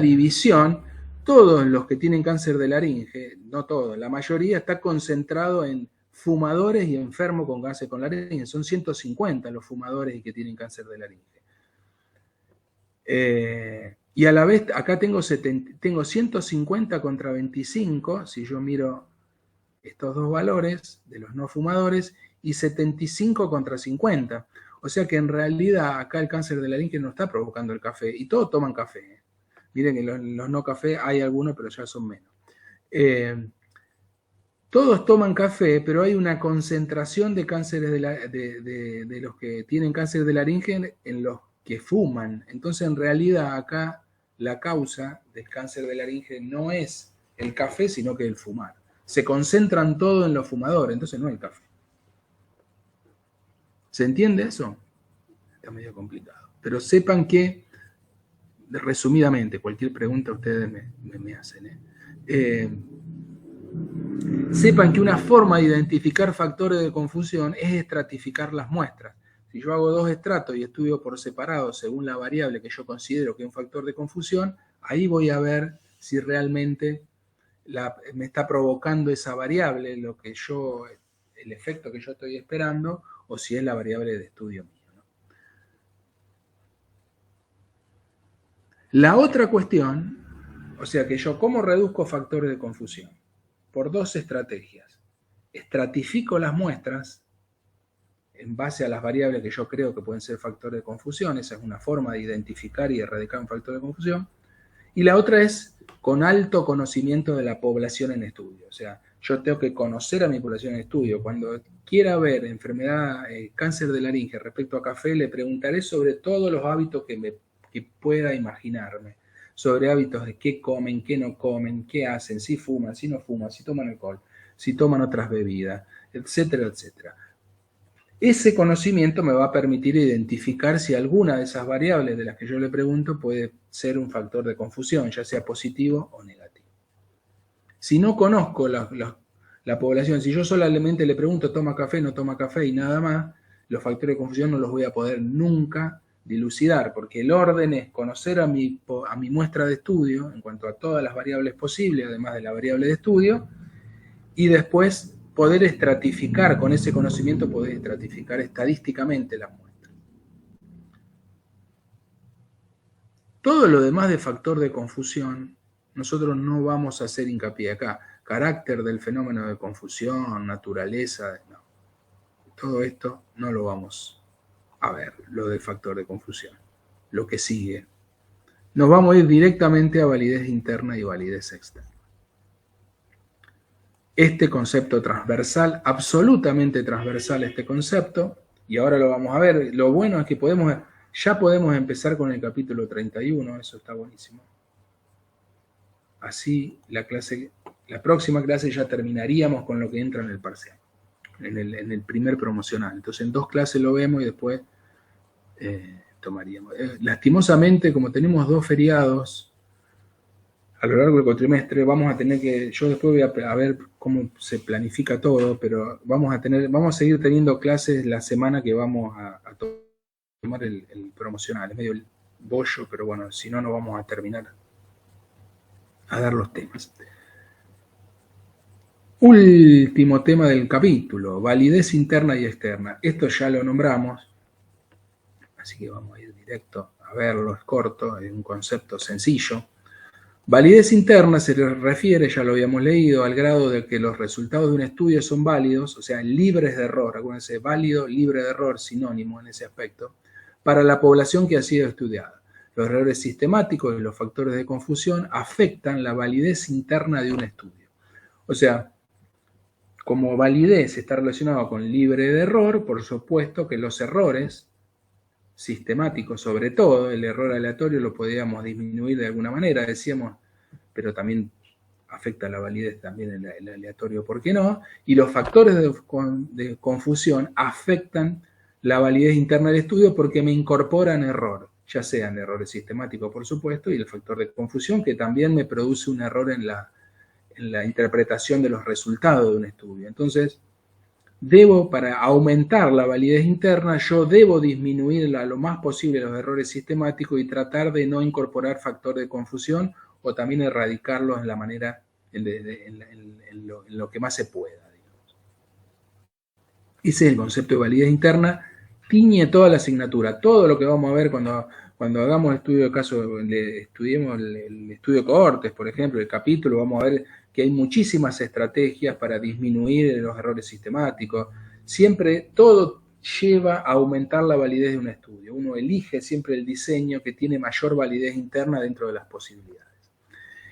división, todos los que tienen cáncer de laringe, no todos, la mayoría está concentrado en fumadores y enfermos con cáncer con laringe. Son 150 los fumadores que tienen cáncer de laringe. Y a la vez, acá tengo 150 contra 25, si yo miro estos 2 valores de los no fumadores, y 75 contra 50. O sea que en realidad acá el cáncer de laringe no está provocando el café, y todos toman café. Miren que los no café hay algunos, pero ya son menos. Todos toman café, pero hay una concentración de cánceres de los que tienen cáncer de laringe en los que fuman. Entonces, en realidad, acá la causa del cáncer de laringe no es el café, sino que el fumar. Se concentran todo en los fumadores, entonces no el café. ¿Se entiende eso? Está medio complicado. Pero sepan que, resumidamente, cualquier pregunta ustedes me hacen. Sepan que una forma de identificar factores de confusión es estratificar las muestras. Si yo hago 2 estratos y estudio por separado según la variable que yo considero que es un factor de confusión, ahí voy a ver si realmente me está provocando esa variable el efecto que yo estoy esperando, o si es la variable de estudio mío, ¿no? La otra cuestión, o sea que yo, ¿cómo reduzco factores de confusión? Por 2 estrategias. Estratifico las muestras en base a las variables que yo creo que pueden ser factores de confusión. Esa es una forma de identificar y erradicar un factor de confusión. Y la otra es con alto conocimiento de la población en estudio. O sea, yo tengo que conocer a mi población en estudio. Cuando quiera ver enfermedad, cáncer de laringe respecto a café, le preguntaré sobre todos los hábitos que pueda imaginarme. Sobre hábitos de qué comen, qué no comen, qué hacen, si fuman, si no fuman, si toman alcohol, si toman otras bebidas, etcétera, etcétera. Ese conocimiento me va a permitir identificar si alguna de esas variables de las que yo le pregunto puede ser un factor de confusión, ya sea positivo o negativo. Si no conozco la población, si yo solamente le pregunto toma café, no toma café y nada más, los factores de confusión no los voy a poder nunca dilucidar, porque el orden es conocer a mi muestra de estudio en cuanto a todas las variables posibles, además de la variable de estudio, y después poder estratificar, con ese conocimiento poder estratificar estadísticamente la muestra. Todo lo demás de factor de confusión, nosotros no vamos a hacer hincapié acá. Carácter del fenómeno de confusión, naturaleza, no. Todo esto no lo vamos a ver, lo del factor de confusión. Lo que sigue. Nos vamos a ir directamente a validez interna y validez externa. Este concepto transversal, absolutamente transversal este concepto, y ahora lo vamos a ver. Lo bueno es que ya podemos empezar con el capítulo 31, eso está buenísimo. Así la próxima clase ya terminaríamos con lo que entra en el parcial, en el primer promocional. Entonces en 2 clases lo vemos y después tomaríamos. Lastimosamente, como tenemos 2 feriados a lo largo del cuatrimestre, vamos a tener que, yo después voy a ver cómo se planifica todo, pero vamos a seguir teniendo clases la semana que vamos a tomar el promocional. Es medio el bollo, pero bueno, si no, no vamos a terminar a dar los temas. Último tema del capítulo, validez interna y externa. Esto ya lo nombramos, así que vamos a ir directo a verlo, es corto, es un concepto sencillo. Validez interna se refiere, ya lo habíamos leído, al grado de que los resultados de un estudio son válidos, o sea, libres de error, acuérdense, válido, libre de error, sinónimo en ese aspecto, para la población que ha sido estudiada. Los errores sistemáticos y los factores de confusión afectan la validez interna de un estudio. O sea, como validez está relacionado con libre de error, por supuesto que los errores sistemáticos, sobre todo, el error aleatorio lo podíamos disminuir de alguna manera, decíamos, pero también afecta la validez también el aleatorio, ¿por qué no? Y los factores de confusión afectan la validez interna del estudio porque me incorporan error, ya sean errores sistemáticos, por supuesto, y el factor de confusión que también me produce un error en la interpretación de los resultados de un estudio. Entonces, para aumentar la validez interna, yo debo disminuir lo más posible los errores sistemáticos y tratar de no incorporar factor de confusión o también erradicarlos en la manera, en lo que más se pueda. Digamos. Ese es el concepto de validez interna, tiñe toda la asignatura, todo lo que vamos a ver cuando hagamos estudio de caso, estudiemos el estudio de cohortes, por ejemplo, el capítulo, vamos a ver que hay muchísimas estrategias para disminuir los errores sistemáticos. Siempre todo lleva a aumentar la validez de un estudio. Uno elige siempre el diseño que tiene mayor validez interna dentro de las posibilidades.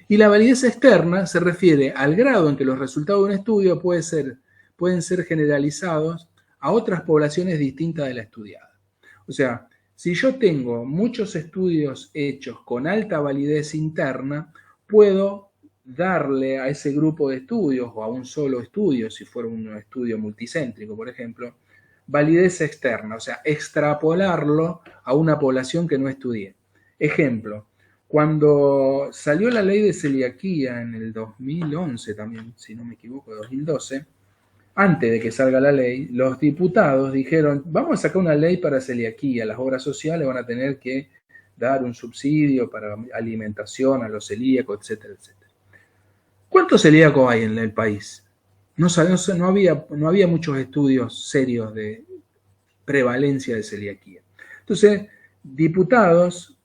Y la validez externa se refiere al grado en que los resultados de un estudio pueden ser generalizados a otras poblaciones distintas de la estudiada. O sea, si yo tengo muchos estudios hechos con alta validez interna, puedo darle a ese grupo de estudios o a un solo estudio, si fuera un estudio multicéntrico, por ejemplo, validez externa, o sea, extrapolarlo a una población que no estudié. Ejemplo, cuando salió la ley de celiaquía en el 2011 también, si no me equivoco, 2012, antes de que salga la ley, los diputados dijeron, vamos a sacar una ley para celiaquía, las obras sociales van a tener que dar un subsidio para alimentación a los celíacos, etcétera, etcétera. ¿Cuántos celíacos hay en el país? No había muchos estudios serios de prevalencia de celiaquía. Entonces, diputados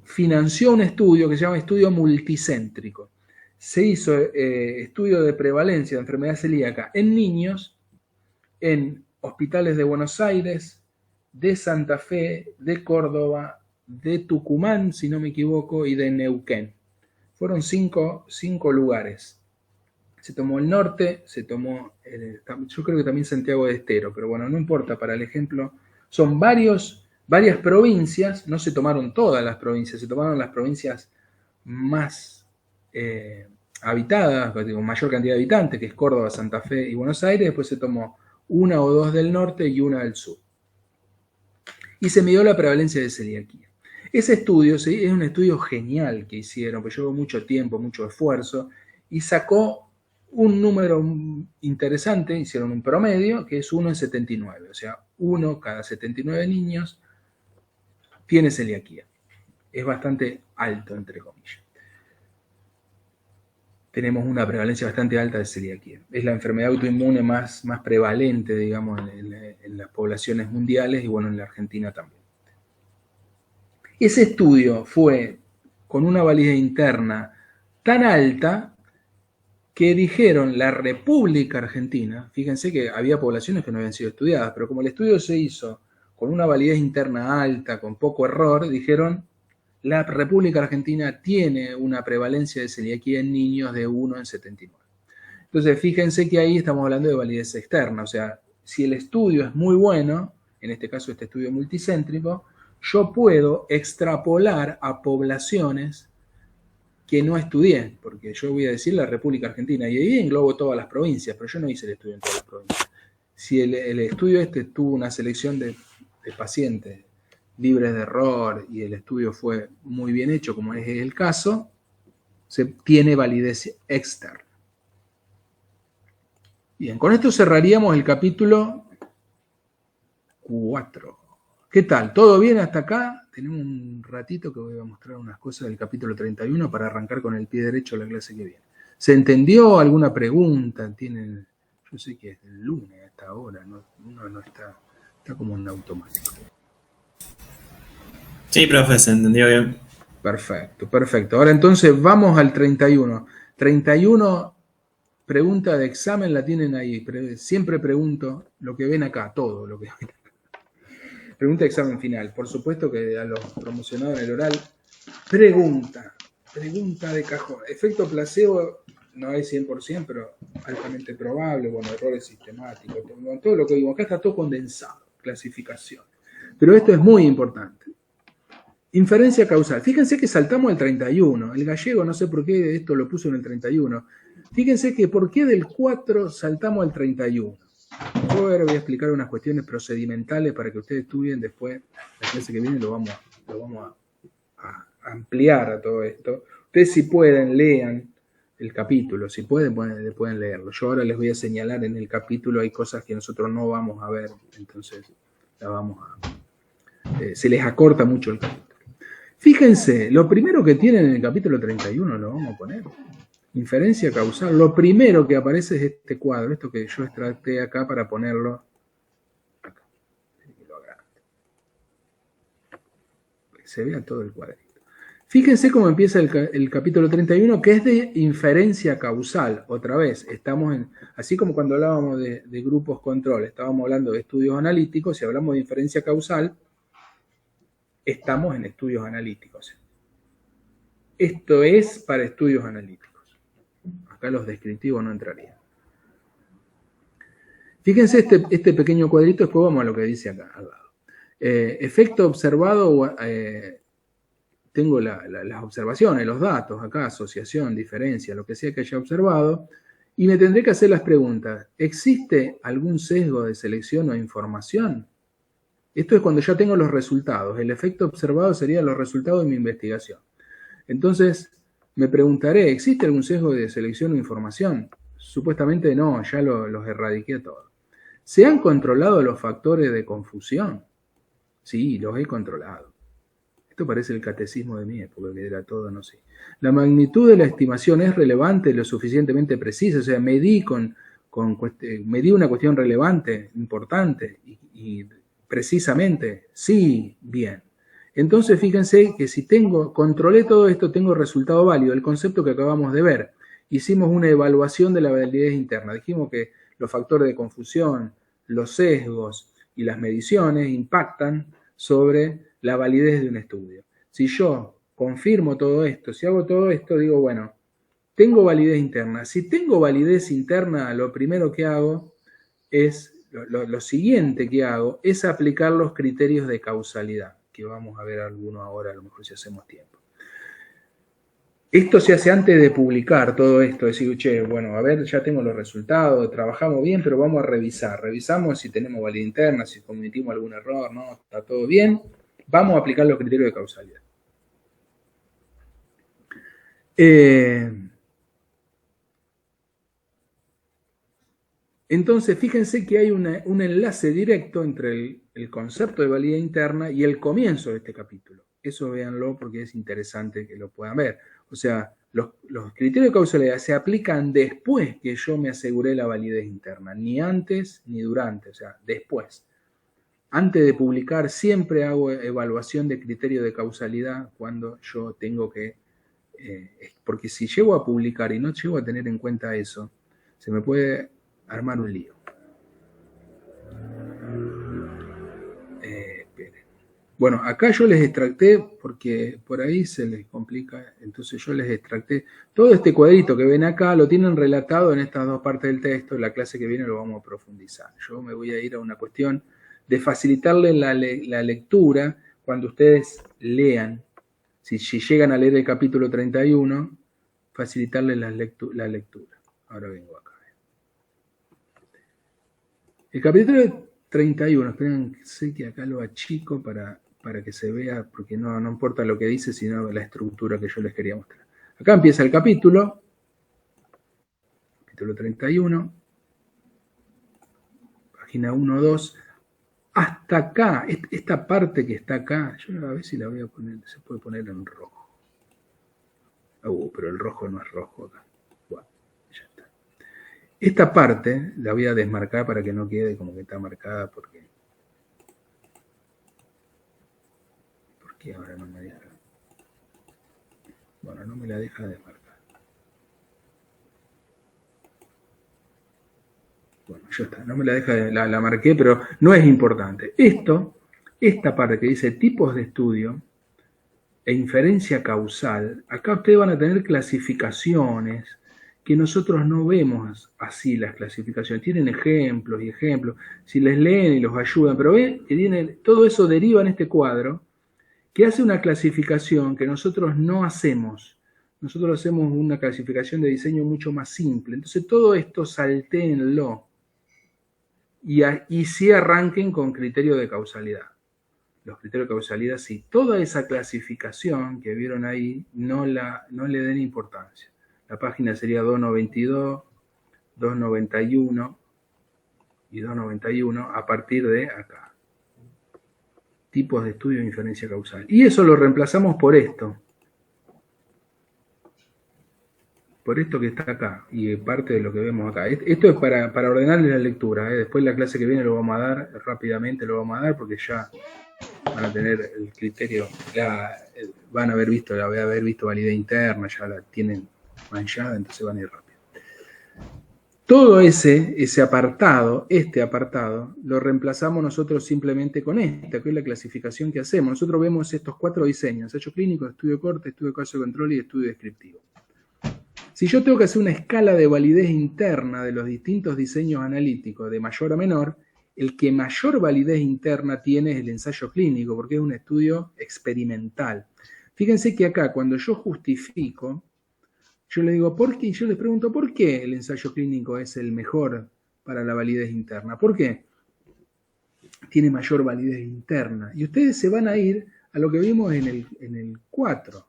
financió un estudio que se llama estudio multicéntrico. Se hizo estudio de prevalencia de enfermedad celíaca en niños, en hospitales de Buenos Aires, de Santa Fe, de Córdoba, de Tucumán, si no me equivoco, y de Neuquén. Fueron cinco lugares. Se tomó el norte, se tomó, yo creo que también Santiago de Estero, pero bueno, no importa, para el ejemplo, son varias provincias, no se tomaron todas las provincias, se tomaron las provincias más habitadas, con mayor cantidad de habitantes, que es Córdoba, Santa Fe y Buenos Aires, después se tomó una o dos del norte y una del sur. Y se midió la prevalencia de celiaquía. Ese estudio ¿sí? Es un estudio genial que hicieron, que llevó mucho tiempo, mucho esfuerzo, y sacó un número interesante, hicieron un promedio, que es 1 en 79, o sea, 1 cada 79 niños tiene celiaquía. Es bastante alto, entre comillas. Tenemos una prevalencia bastante alta de celiaquía. Es la enfermedad autoinmune más prevalente, digamos, en las poblaciones mundiales y bueno, en la Argentina también. Ese estudio fue con una validez interna tan alta que dijeron la República Argentina, fíjense que había poblaciones que no habían sido estudiadas, pero como el estudio se hizo con una validez interna alta, con poco error, dijeron la República Argentina tiene una prevalencia de celiaquía en niños de 1 en 79. Entonces, fíjense que ahí estamos hablando de validez externa, o sea, si el estudio es muy bueno, en este caso este estudio multicéntrico, yo puedo extrapolar a poblaciones que no estudié, porque yo voy a decir la República Argentina, y ahí englobo todas las provincias, pero yo no hice el estudio en todas las provincias. Si el estudio tuvo una selección de pacientes libres de error y el estudio fue muy bien hecho, como es el caso, se tiene validez externa. Bien, con esto cerraríamos el capítulo 4. ¿Qué tal? ¿Todo bien hasta acá? Tenemos un ratito que voy a mostrar unas cosas del capítulo 31 para arrancar con el pie derecho la clase que viene. ¿Se entendió? ¿Alguna pregunta? Tienen, yo sé que es el lunes a esta hora, ¿no? Uno no está como en automático. Sí, profe, se entendió bien. Perfecto, perfecto. Ahora entonces vamos al 31. 31, pregunta de examen la tienen ahí. Siempre pregunto lo que ven acá, todo lo que ven acá. Pregunta de examen final. Por supuesto que a los promocionados en el oral, pregunta de cajón. Efecto placebo no hay 100%, pero altamente probable. Bueno, errores sistemáticos, todo lo que vimos. Acá está todo condensado, clasificación. Pero esto es muy importante. Inferencia causal. Fíjense que saltamos al 31. El gallego, no sé por qué esto lo puso en el 31. Fíjense que por qué del 4 saltamos al 31. Yo ahora voy a explicar unas cuestiones procedimentales para que ustedes estudien después. La clase que viene lo vamos a ampliar a todo esto. Ustedes si pueden, lean el capítulo. Si pueden leerlo. Yo ahora les voy a señalar en el capítulo, hay cosas que nosotros no vamos a ver. Entonces, se les acorta mucho el capítulo. Fíjense, lo primero que tienen en el capítulo 31 lo vamos a poner. Inferencia causal. Lo primero que aparece es este cuadro, esto que yo extracté acá para ponerlo acá. Que se vea todo el cuadrito. Fíjense cómo empieza el capítulo 31, que es de inferencia causal. Otra vez, estamos así como cuando hablábamos de grupos control, estábamos hablando de estudios analíticos, y hablamos de inferencia causal, estamos en estudios analíticos. Esto es para estudios analíticos. Acá los descriptivos no entrarían. Fíjense este pequeño cuadrito, después vamos a lo que dice acá al lado. Efecto observado, tengo las observaciones, los datos acá, asociación, diferencia, lo que sea que haya observado, y me tendré que hacer las preguntas. ¿Existe algún sesgo de selección o información? Esto es cuando ya tengo los resultados. El efecto observado serían los resultados de mi investigación. Entonces, me preguntaré, ¿existe algún sesgo de selección o información? Supuestamente no, ya los erradiqué todos. ¿Se han controlado los factores de confusión? Sí, los he controlado. Esto parece el catecismo de mi época, que era todo, no sé. La magnitud de la estimación es relevante, lo suficientemente precisa, o sea, medí una cuestión relevante, importante, y precisamente, sí, bien. Entonces, fíjense que si controlé todo esto, tengo resultado válido, el concepto que acabamos de ver. Hicimos una evaluación de la validez interna. Dijimos que los factores de confusión, los sesgos y las mediciones impactan sobre la validez de un estudio. Si yo confirmo todo esto, si hago todo esto, digo, bueno, tengo validez interna. Si tengo validez interna, lo primero que hago es, lo siguiente que hago es aplicar los criterios de causalidad, que vamos a ver algunos ahora, a lo mejor si hacemos tiempo. Esto se hace antes de publicar todo esto, decir, che, bueno, a ver, ya tengo los resultados, trabajamos bien, pero vamos a revisar. Revisamos si tenemos validez interna, si cometimos algún error, ¿no? Está todo bien. Vamos a aplicar los criterios de causalidad. Entonces, fíjense que hay un enlace directo entre el concepto de validez interna y el comienzo de este capítulo. Eso véanlo porque es interesante que lo puedan ver. O sea, los criterios de causalidad se aplican después que yo me aseguré la validez interna, ni antes ni durante, o sea, después. Antes de publicar siempre hago evaluación de criterio de causalidad cuando yo tengo que... porque si llego a publicar y no llego a tener en cuenta eso, se me puede armar un lío. Bueno, acá yo les extracté, porque por ahí se les complica, entonces yo les extracté todo este cuadrito que ven acá, lo tienen relatado en estas dos partes del texto, en la clase que viene lo vamos a profundizar. Yo me voy a ir a una cuestión de facilitarles la lectura cuando ustedes lean. Si llegan a leer el capítulo 31, facilitarles la lectura. Ahora vengo acá. El capítulo 31, esperen, sé que acá lo achico para que se vea, porque no importa lo que dice, sino la estructura que yo les quería mostrar. Acá empieza el capítulo 31, página 1, 2, hasta acá, esta parte que está acá, yo a ver si la voy a poner, se puede poner en rojo. Pero el rojo no es rojo acá. Bueno, Esta parte la voy a desmarcar para que no quede como que está marcada porque ahora no me deja. Bueno, no me la deja desmarcar. Bueno, ya está, no me la deja, la marqué, pero no es importante. Esta parte que dice tipos de estudio e inferencia causal, acá ustedes van a tener clasificaciones que nosotros no vemos así las clasificaciones. Tienen ejemplos y ejemplos, si les leen y los ayudan, pero ven que todo eso deriva en este cuadro que hace una clasificación que nosotros no hacemos. Nosotros hacemos una clasificación de diseño mucho más simple. Entonces todo esto saltéenlo y sí arranquen con criterio de causalidad. Los criterios de causalidad sí. Toda esa clasificación que vieron ahí no le den importancia. La página sería 292, 291 y 291 a partir de acá. Tipos de estudio de inferencia causal. Y eso lo reemplazamos por esto. Por esto que está acá. Y parte de lo que vemos acá. Esto es para ordenarles la lectura. Después la clase que viene lo vamos a dar, rápidamente lo vamos a dar, porque ya van a tener el criterio, van a haber visto validez interna, ya la tienen manchada, entonces van a ir rápido. Todo ese apartado, lo reemplazamos nosotros simplemente con esta, que es la clasificación que hacemos. Nosotros vemos estos 4 diseños: ensayo clínico, estudio de corte, estudio de caso de control y estudio descriptivo. Si yo tengo que hacer una escala de validez interna de los distintos diseños analíticos de mayor a menor, el que mayor validez interna tiene es el ensayo clínico, porque es un estudio experimental. Fíjense que acá, cuando yo justifico, yo le digo, ¿por qué? Y yo les pregunto, ¿por qué el ensayo clínico es el mejor para la validez interna? ¿Por qué? Tiene mayor validez interna. Y ustedes se van a ir a lo que vimos en el 4,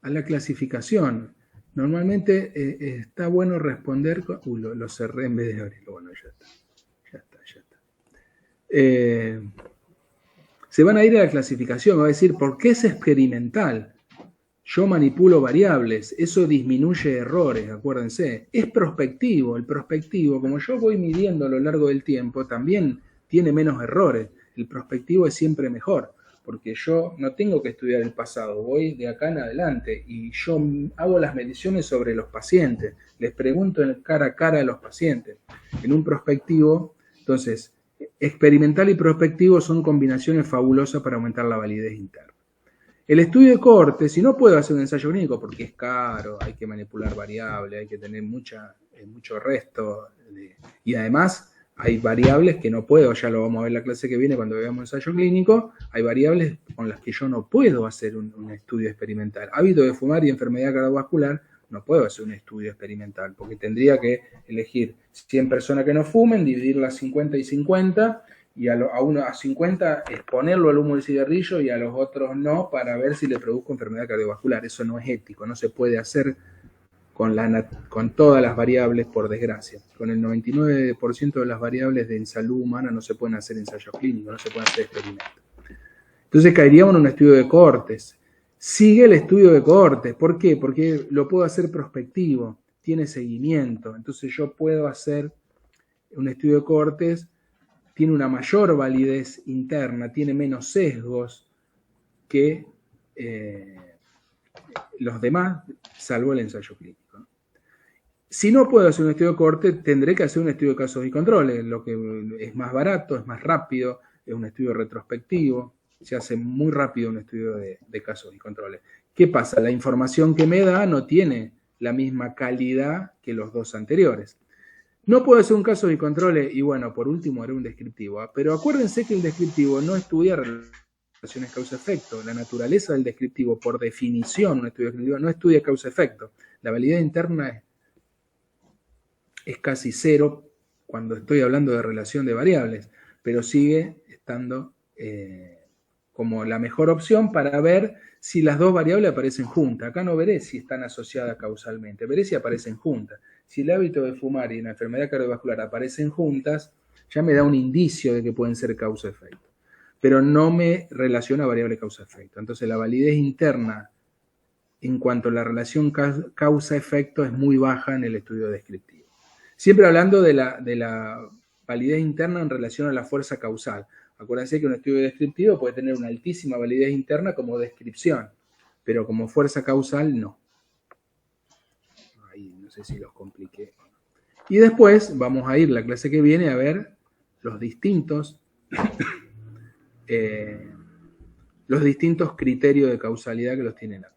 a la clasificación. Normalmente está bueno responder con... lo cerré en vez de abrirlo. Bueno, ya está. Se van a ir a la clasificación, va a decir, ¿por qué es experimental? Yo manipulo variables, eso disminuye errores, acuérdense. Es prospectivo, el prospectivo, como yo voy midiendo a lo largo del tiempo, también tiene menos errores. El prospectivo es siempre mejor, porque yo no tengo que estudiar el pasado, voy de acá en adelante y yo hago las mediciones sobre los pacientes, les pregunto cara a cara a los pacientes. En un prospectivo, entonces, experimental y prospectivo son combinaciones fabulosas para aumentar la validez interna. El estudio de corte, si no puedo hacer un ensayo clínico porque es caro, hay que manipular variables, hay que tener mucho resto, y además hay variables que no puedo, ya lo vamos a ver en la clase que viene cuando veamos ensayo clínico, hay variables con las que yo no puedo hacer un estudio experimental. Hábito de fumar y enfermedad cardiovascular, no puedo hacer un estudio experimental, porque tendría que elegir 100 personas que no fumen, dividirlas 50 y 50, y a 50 exponerlo al humo del cigarrillo y a los otros no, para ver si le produzco enfermedad cardiovascular. Eso no es ético, no se puede hacer con todas las variables, por desgracia. Con el 99% de las variables de salud humana no se pueden hacer ensayos clínicos, no se pueden hacer experimentos. Entonces caeríamos en un estudio de cortes. Sigue el estudio de cortes. ¿Por qué? Porque lo puedo hacer prospectivo, tiene seguimiento. Entonces yo puedo hacer un estudio de cortes, tiene una mayor validez interna, tiene menos sesgos que los demás, salvo el ensayo clínico. Si no puedo hacer un estudio de corte, tendré que hacer un estudio de casos y controles, lo que es más barato, es más rápido, es un estudio retrospectivo, se hace muy rápido un estudio de casos y controles. ¿Qué pasa? La información que me da no tiene la misma calidad que los dos anteriores. No puedo hacer un caso y controles, y bueno, por último haré un descriptivo. Pero acuérdense que el descriptivo no estudia relaciones causa-efecto. La naturaleza del descriptivo, por definición, un estudio descriptivo no estudia causa-efecto. La validez interna es casi cero cuando estoy hablando de relación de variables, pero sigue estando como la mejor opción para ver si las dos variables aparecen juntas. Acá no veré si están asociadas causalmente, veré si aparecen juntas. Si el hábito de fumar y la enfermedad cardiovascular aparecen juntas, ya me da un indicio de que pueden ser causa-efecto. Pero no me relaciona variable causa-efecto. Entonces la validez interna en cuanto a la relación causa-efecto es muy baja en el estudio descriptivo. Siempre hablando de la validez interna en relación a la fuerza causal. Acuérdense que un estudio descriptivo puede tener una altísima validez interna como descripción, pero como fuerza causal no. Ahí no sé si los compliqué. Y después vamos a ir la clase que viene a ver los distintos criterios de causalidad que los tienen acá.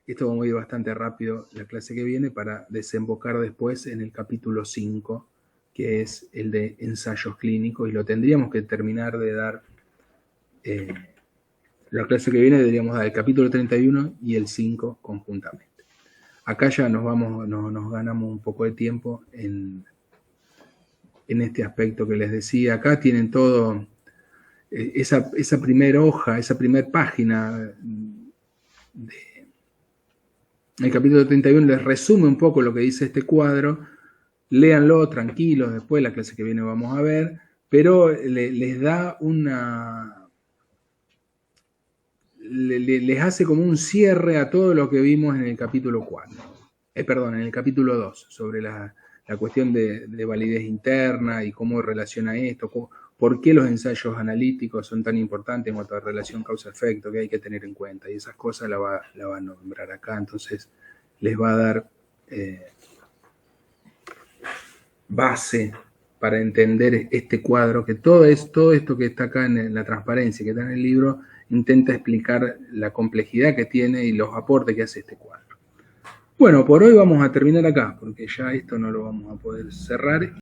Esto vamos a ir bastante rápido la clase que viene para desembocar después en el capítulo 5, que es el de ensayos clínicos, y lo tendríamos que terminar de dar. La clase que viene deberíamos dar el capítulo 31 y el 5 conjuntamente. Acá ya nos ganamos un poco de tiempo en este aspecto que les decía. Acá tienen todo, esa primera hoja, esa primera página el capítulo 31 les resume un poco lo que dice este cuadro. Léanlo tranquilos, después la clase que viene vamos a ver, pero les da les hace como un cierre a todo lo que vimos en el capítulo 4. En el capítulo 2, sobre la cuestión de validez interna y cómo relaciona esto, por qué los ensayos analíticos son tan importantes en cuanto a relación causa-efecto, que hay que tener en cuenta, y esas cosas la va a nombrar acá, entonces les va a dar base para entender este cuadro, que todo esto que está acá en la transparencia, que está en el libro, intenta explicar la complejidad que tiene y los aportes que hace este cuadro. Bueno, por hoy vamos a terminar acá, porque ya esto no lo vamos a poder cerrar.